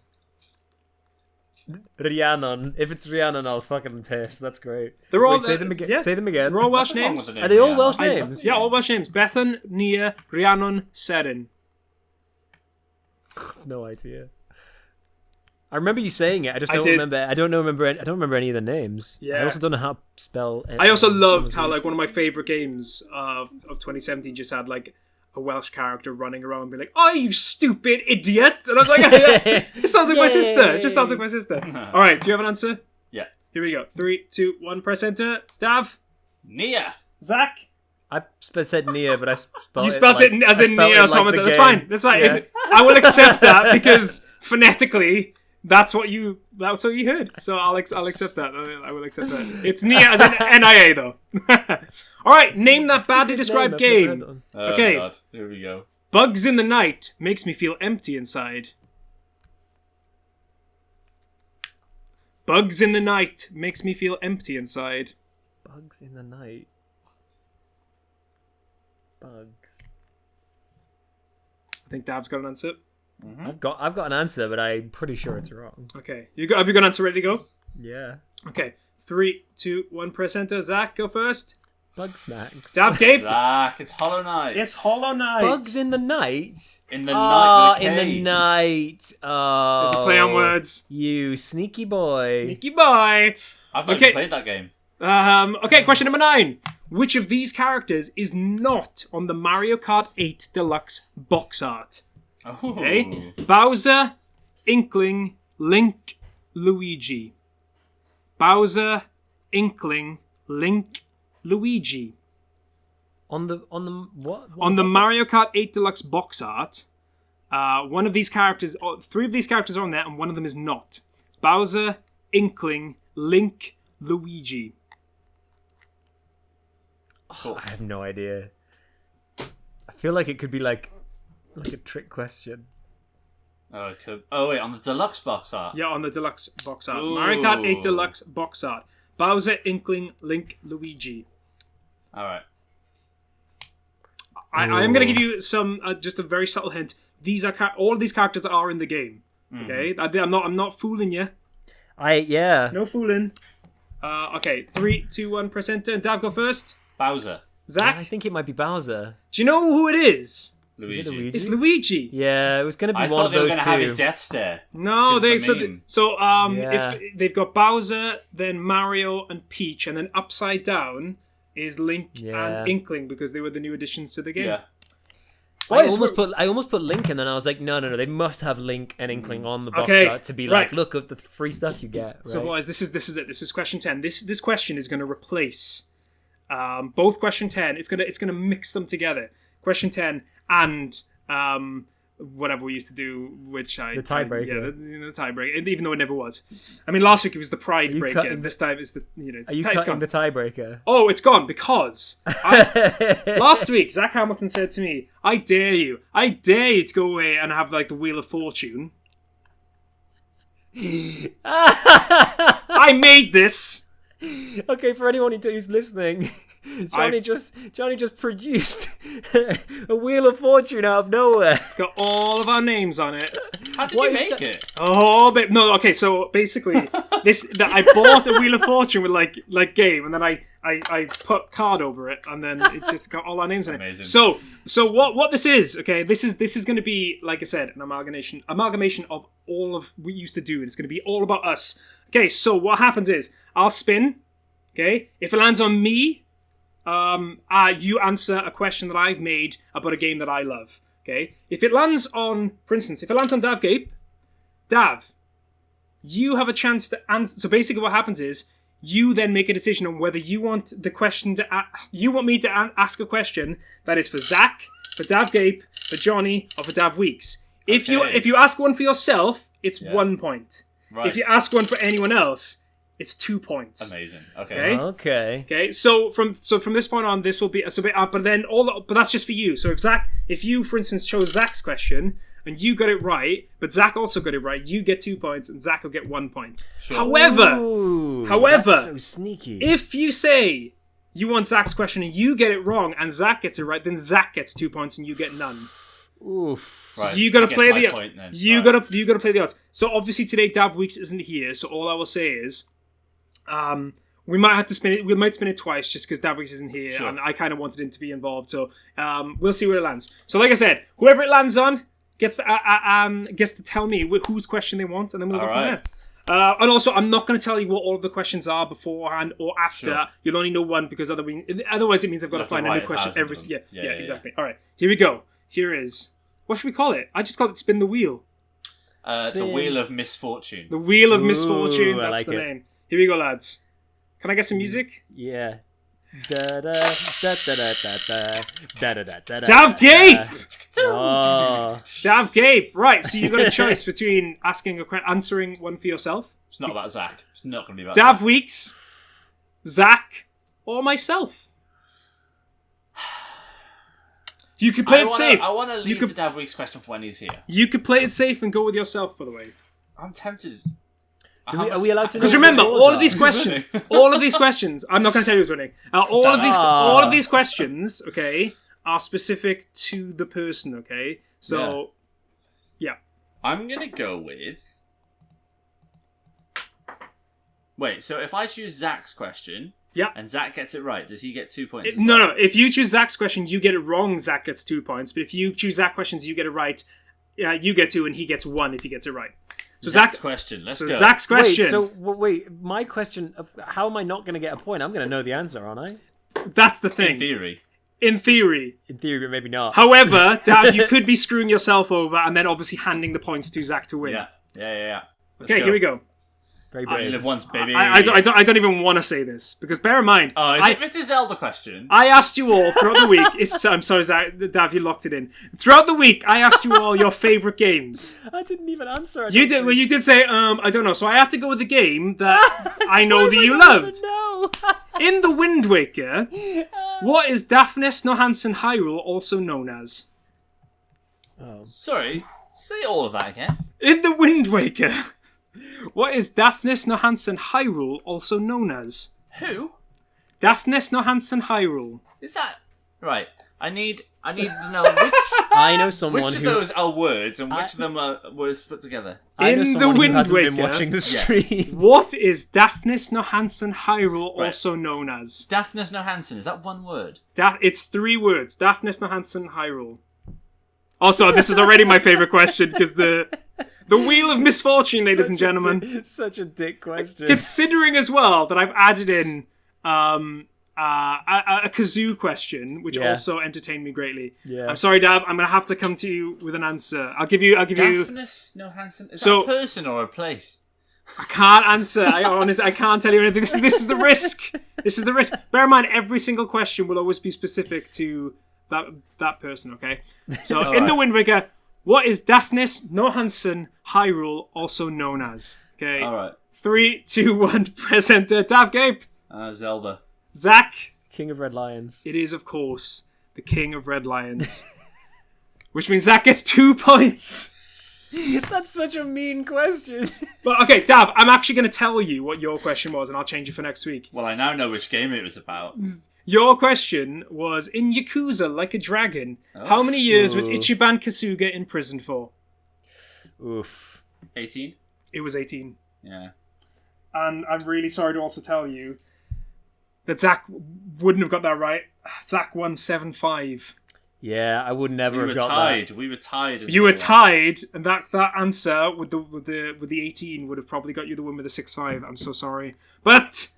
Rhiannon. If it's Rhiannon, I'll fucking piss. That's great. They're all Wait, say them again. yeah. Say them again. They're all Welsh Nothing wrong names. with the Are they all Rhiannon. Welsh names? Yeah, all Welsh names. Bethan, Nia, Rhiannon, Seren. No idea. I remember you saying it. I just don't remember. I don't remember any of the names. Yeah. I also don't know how to spell. I also loved how like one of my favorite games of 2017 just had like a Welsh character running around and be like, "Oh, you stupid idiot!" And I was like, "Yeah, it sounds like my sister. It just sounds like my sister." All right, do you have an answer? Yeah. Here we go. 3, 2, 1. Press enter. Dav. Nia. Zach. I said Nia, but I spelled you spelled it as in Nia Automata. Like that's fine. That's fine. Yeah. I will accept that because phonetically, that's what you heard. So I'll accept that. I will accept that. It's Nia as in NIA though. All right, name that badly described game. Okay. God. Here we go. Bugs in the night makes me feel empty inside. Bugs in the night makes me feel empty inside. Bugs in the night. Bugs. I think Dav's got an answer. Mm-hmm. I've got an answer, but I'm pretty sure it's wrong. Okay, have you got an answer ready to go? Yeah. Okay, 3, 2, 1. Press enter. Zach, go first. Bug snacks. Dav Gape. Zach, it's Hollow Knight. Yes, Hollow Knight. Bugs in the night. In the night. In the night. Oh. There's a play on words. You sneaky boy. Sneaky boy. I've never played that game. Okay, question number 9. Which of these characters is not on the Mario Kart 8 Deluxe box art? Oh. Okay. Bowser, Inkling, Link, Luigi. Bowser, Inkling, Link, Luigi. On the what? On the Mario Kart 8 Deluxe box art, one of these characters, 3 of these characters are on there, and one of them is not. Bowser, Inkling, Link, Luigi. Oh, I have no idea. I feel like it could be like a trick question. Oh, it could. Oh wait, on the deluxe box art. Yeah, on the deluxe box art. Ooh. Mario Kart 8 Deluxe box art. Bowser, Inkling, Link, Luigi. All right. I am going to give you some just a very subtle hint. These are all of these characters are in the game. Okay, I'm not fooling you. No fooling. Okay, 3, 2, 1. Press enter. And Dav, go first. Bowser. Zach. I think it might be Bowser. Do you know who it is? Luigi. Is it Luigi? It's Luigi. Yeah, it was going to be I one of thought they were those going to two. have his death stare. No, Yeah. if they've got Bowser, then Mario and Peach, and then upside down is Link and Inkling because they were the new additions to the game. Yeah. I almost put Link, and then I was like, no, they must have Link and Inkling on the box art to be like, look at the free stuff you get. Right? So boys, this is it. This is question 10. This question is going to replace both question 10. It's gonna mix them together. Question 10 and whatever we used to do, which the tiebreaker. The tiebreaker, even though it never was. I mean, last week it was the pride breaker. This time it's the Are you cutting the tiebreaker? Oh, it's gone because last week Zach Hamilton said to me, I dare you to go away and have like the Wheel of Fortune. I made this. Okay, for anyone who's listening, Jonny just produced a Wheel of Fortune out of nowhere. It's got all of our names on it. How did you make it? Oh, but no. Okay, so basically, I bought a Wheel of Fortune with like game, and then I put card over it, and then it just got all our names on it. Amazing. So what this is? Okay, this is going to be, like I said, an amalgamation of all of what we used to do. It's going to be all about us. Okay, so what happens is I'll spin. Okay, if it lands on me. You answer a question that I've made about a game that I love. Okay? If it lands on, for instance, Dav Gape, Dav, you have a chance to answer. So basically what happens is, you then make a decision on whether you want the question you want me to ask a question that is for Zach, for Dav Gape, for Jonny, or for Dav Weeks. If you ask one for yourself, it's 1 point. Right. If you ask one for anyone else, it's 2 points. Amazing. Okay. Okay. So from this point on, this will be but that's just for you. So if you for instance chose Zach's question and you got it right, but Zach also got it right, you get 2 points and Zach will get 1 point. Sure. However, that's so sneaky. If you say you want Zach's question and you get it wrong and Zach gets it right, then Zach gets 2 points and you get none. Oof. So right. you got to play the point, then. you got to play the odds. So obviously today Dav Weeks isn't here, so all I will say is we might have to spin it. We might spin it twice just because Dav Weeks isn't here, sure. and I kind of wanted him to be involved. So we'll see where it lands. So like I said, whoever it lands on, gets to tell me whose question they want, and then we'll go from there. And also, I'm not going to tell you what all of the questions are beforehand or after. Sure. You'll only know one because otherwise it means I've got to find a new question every. Yeah, exactly. All right, here we go. Here is, what should we call it? I just call it Spin the Wheel. The Wheel of Misfortune. The Wheel of Misfortune. That's the name. Here we go, lads. Can I get some music? Yeah. Daf Gape! Daf Gape! Right, so you've got a choice between answering one for yourself. It's not about Zach. It's not going to be about Dav Zach. Weeks, Zach, or myself. You could play it safe. I want to leave the Dav Weeks question for when he's here. You could play it safe and go with yourself, by the way. I'm tempted. Are we allowed to? Because remember, all of these questions, I'm not going to tell you who's winning. All of these questions, okay, are specific to the person, okay? So, yeah. I'm going to go with... Wait, so if I choose Zach's question, and Zach gets it right, does he get 2 points? No. If you choose Zach's question, you get it wrong, Zach gets 2 points. But if you choose Zach's questions, you get it right, you get 2, and he gets 1 if he gets it right. So Zach's question. Let's go. Zach's question. Wait, my question of how am I not going to get a point? I'm going to know the answer, aren't I? That's the thing. In theory, but maybe not. However, Dad, you could be screwing yourself over and then obviously handing the points to Zach to win. Yeah. Okay, here we go. Very brave. I live once, baby. I don't even want to say this because bear in mind. Oh, is it Mr. Zelda question? I asked you all throughout the week. I'm sorry, Zach, Dav, you locked it in. Throughout the week, I asked you all your favorite games. I didn't even answer. You did. Well, you did say, I don't know. So I had to go with the game that I know that you loved. In the Wind Waker, what is Daphnis Nohansen Hyrule also known as? Oh. Sorry, say all of that again. In the Wind Waker. What is Daphnis Nohansen Hyrule also known as? Who? Daphnis Nohansen Hyrule. Is that right? I need to know which. I know someone which of those are words and which of them are words put together. In the Wind Waker. Been watching the stream. Yes. What is Daphnis Nohansen Hyrule also known as? Daphnis Nohansen. Is that one word? It's 3 words. Daphnis Nohansen Hyrule. Also, this is already my favorite question because the Wheel of Misfortune, ladies and gentlemen. Such a dick question. Considering as well that I've added in a kazoo question, which also entertained me greatly. Yeah. I'm sorry, Dab. I'm gonna have to come to you with an answer. I'll give you. Daphnis Nohansen. Is that a person or a place? I can't answer. I can't tell you anything. This is the risk. This is the risk. Bear in mind, every single question will always be specific to that person. Okay. So in the Wind Waker, what is Daphnis Nohansen Hyrule also known as? Okay. All right. 3, 2, 1. Present Daf Gape. Zelda. Zach. King of Red Lions. It is, of course, the King of Red Lions. Which means Zach gets 2 points. That's such a mean question. But okay, Dab, I'm actually going to tell you what your question was, and I'll change it for next week. Well, I now know which game it was about. Your question was, in Yakuza Like a Dragon, how many years was Ichiban Kasuga in prison for? Oof. 18? It was 18. Yeah. And I'm really sorry to also tell you that Zach wouldn't have got that right. Zach won 7-5. Yeah, I would never have got that. We were tied. You were tied, and that answer with the 18 would have probably got you the win with the 6-5. I'm so sorry, but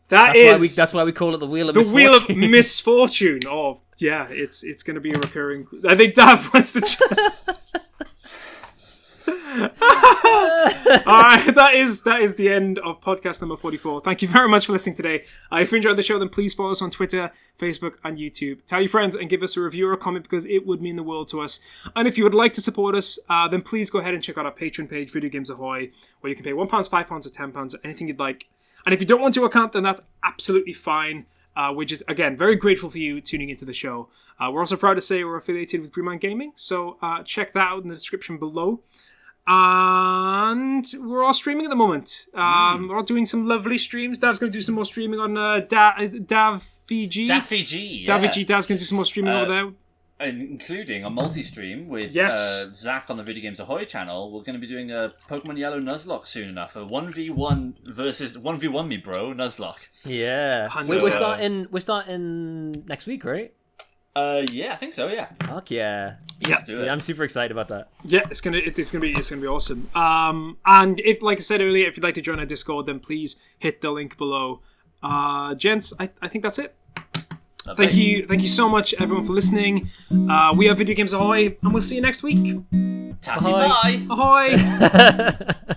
that's why we call it the Wheel of Misfortune. The Wheel of Misfortune. Oh yeah, it's going to be a recurring. I think Dav wants to. Alright, that is the end of podcast number 44. Thank you very much for listening today. If you enjoyed the show, then please follow us on Twitter, Facebook, and YouTube. Tell your friends and give us a review or a comment because it would mean the world to us. And if you would like to support us, then please go ahead and check out our Patreon page, Video Games Ahoy, where you can pay £1, £5, or £10, or anything you'd like. And if you don't want to account, then that's absolutely fine. We're just, again, very grateful for you tuning into the show. We're also proud to say we're affiliated with Greenman Gaming, so check that out in the description below. And we're all streaming at the moment. We're all doing some lovely streams. Dav's going to do some more streaming on DavVG. DavVG, yeah. DavVG. Dav's going to do some more streaming over there. Including a multi-stream with Zach on the Video Games Ahoy channel. We're going to be doing a Pokemon Yellow Nuzlocke soon enough. A 1v1 versus 1v1 me bro Nuzlocke. Yeah. We're starting next week, right? Yeah, I think so. Yeah. Fuck yeah. Let's do it. I'm super excited about that. Yeah, it's gonna be awesome. And if, like I said earlier, if you'd like to join our Discord, then please hit the link below. Gents, I think that's it. Thank you so much, everyone, for listening. We are Video Games Ahoy, and we'll see you next week. Tatty bye. Ahoy.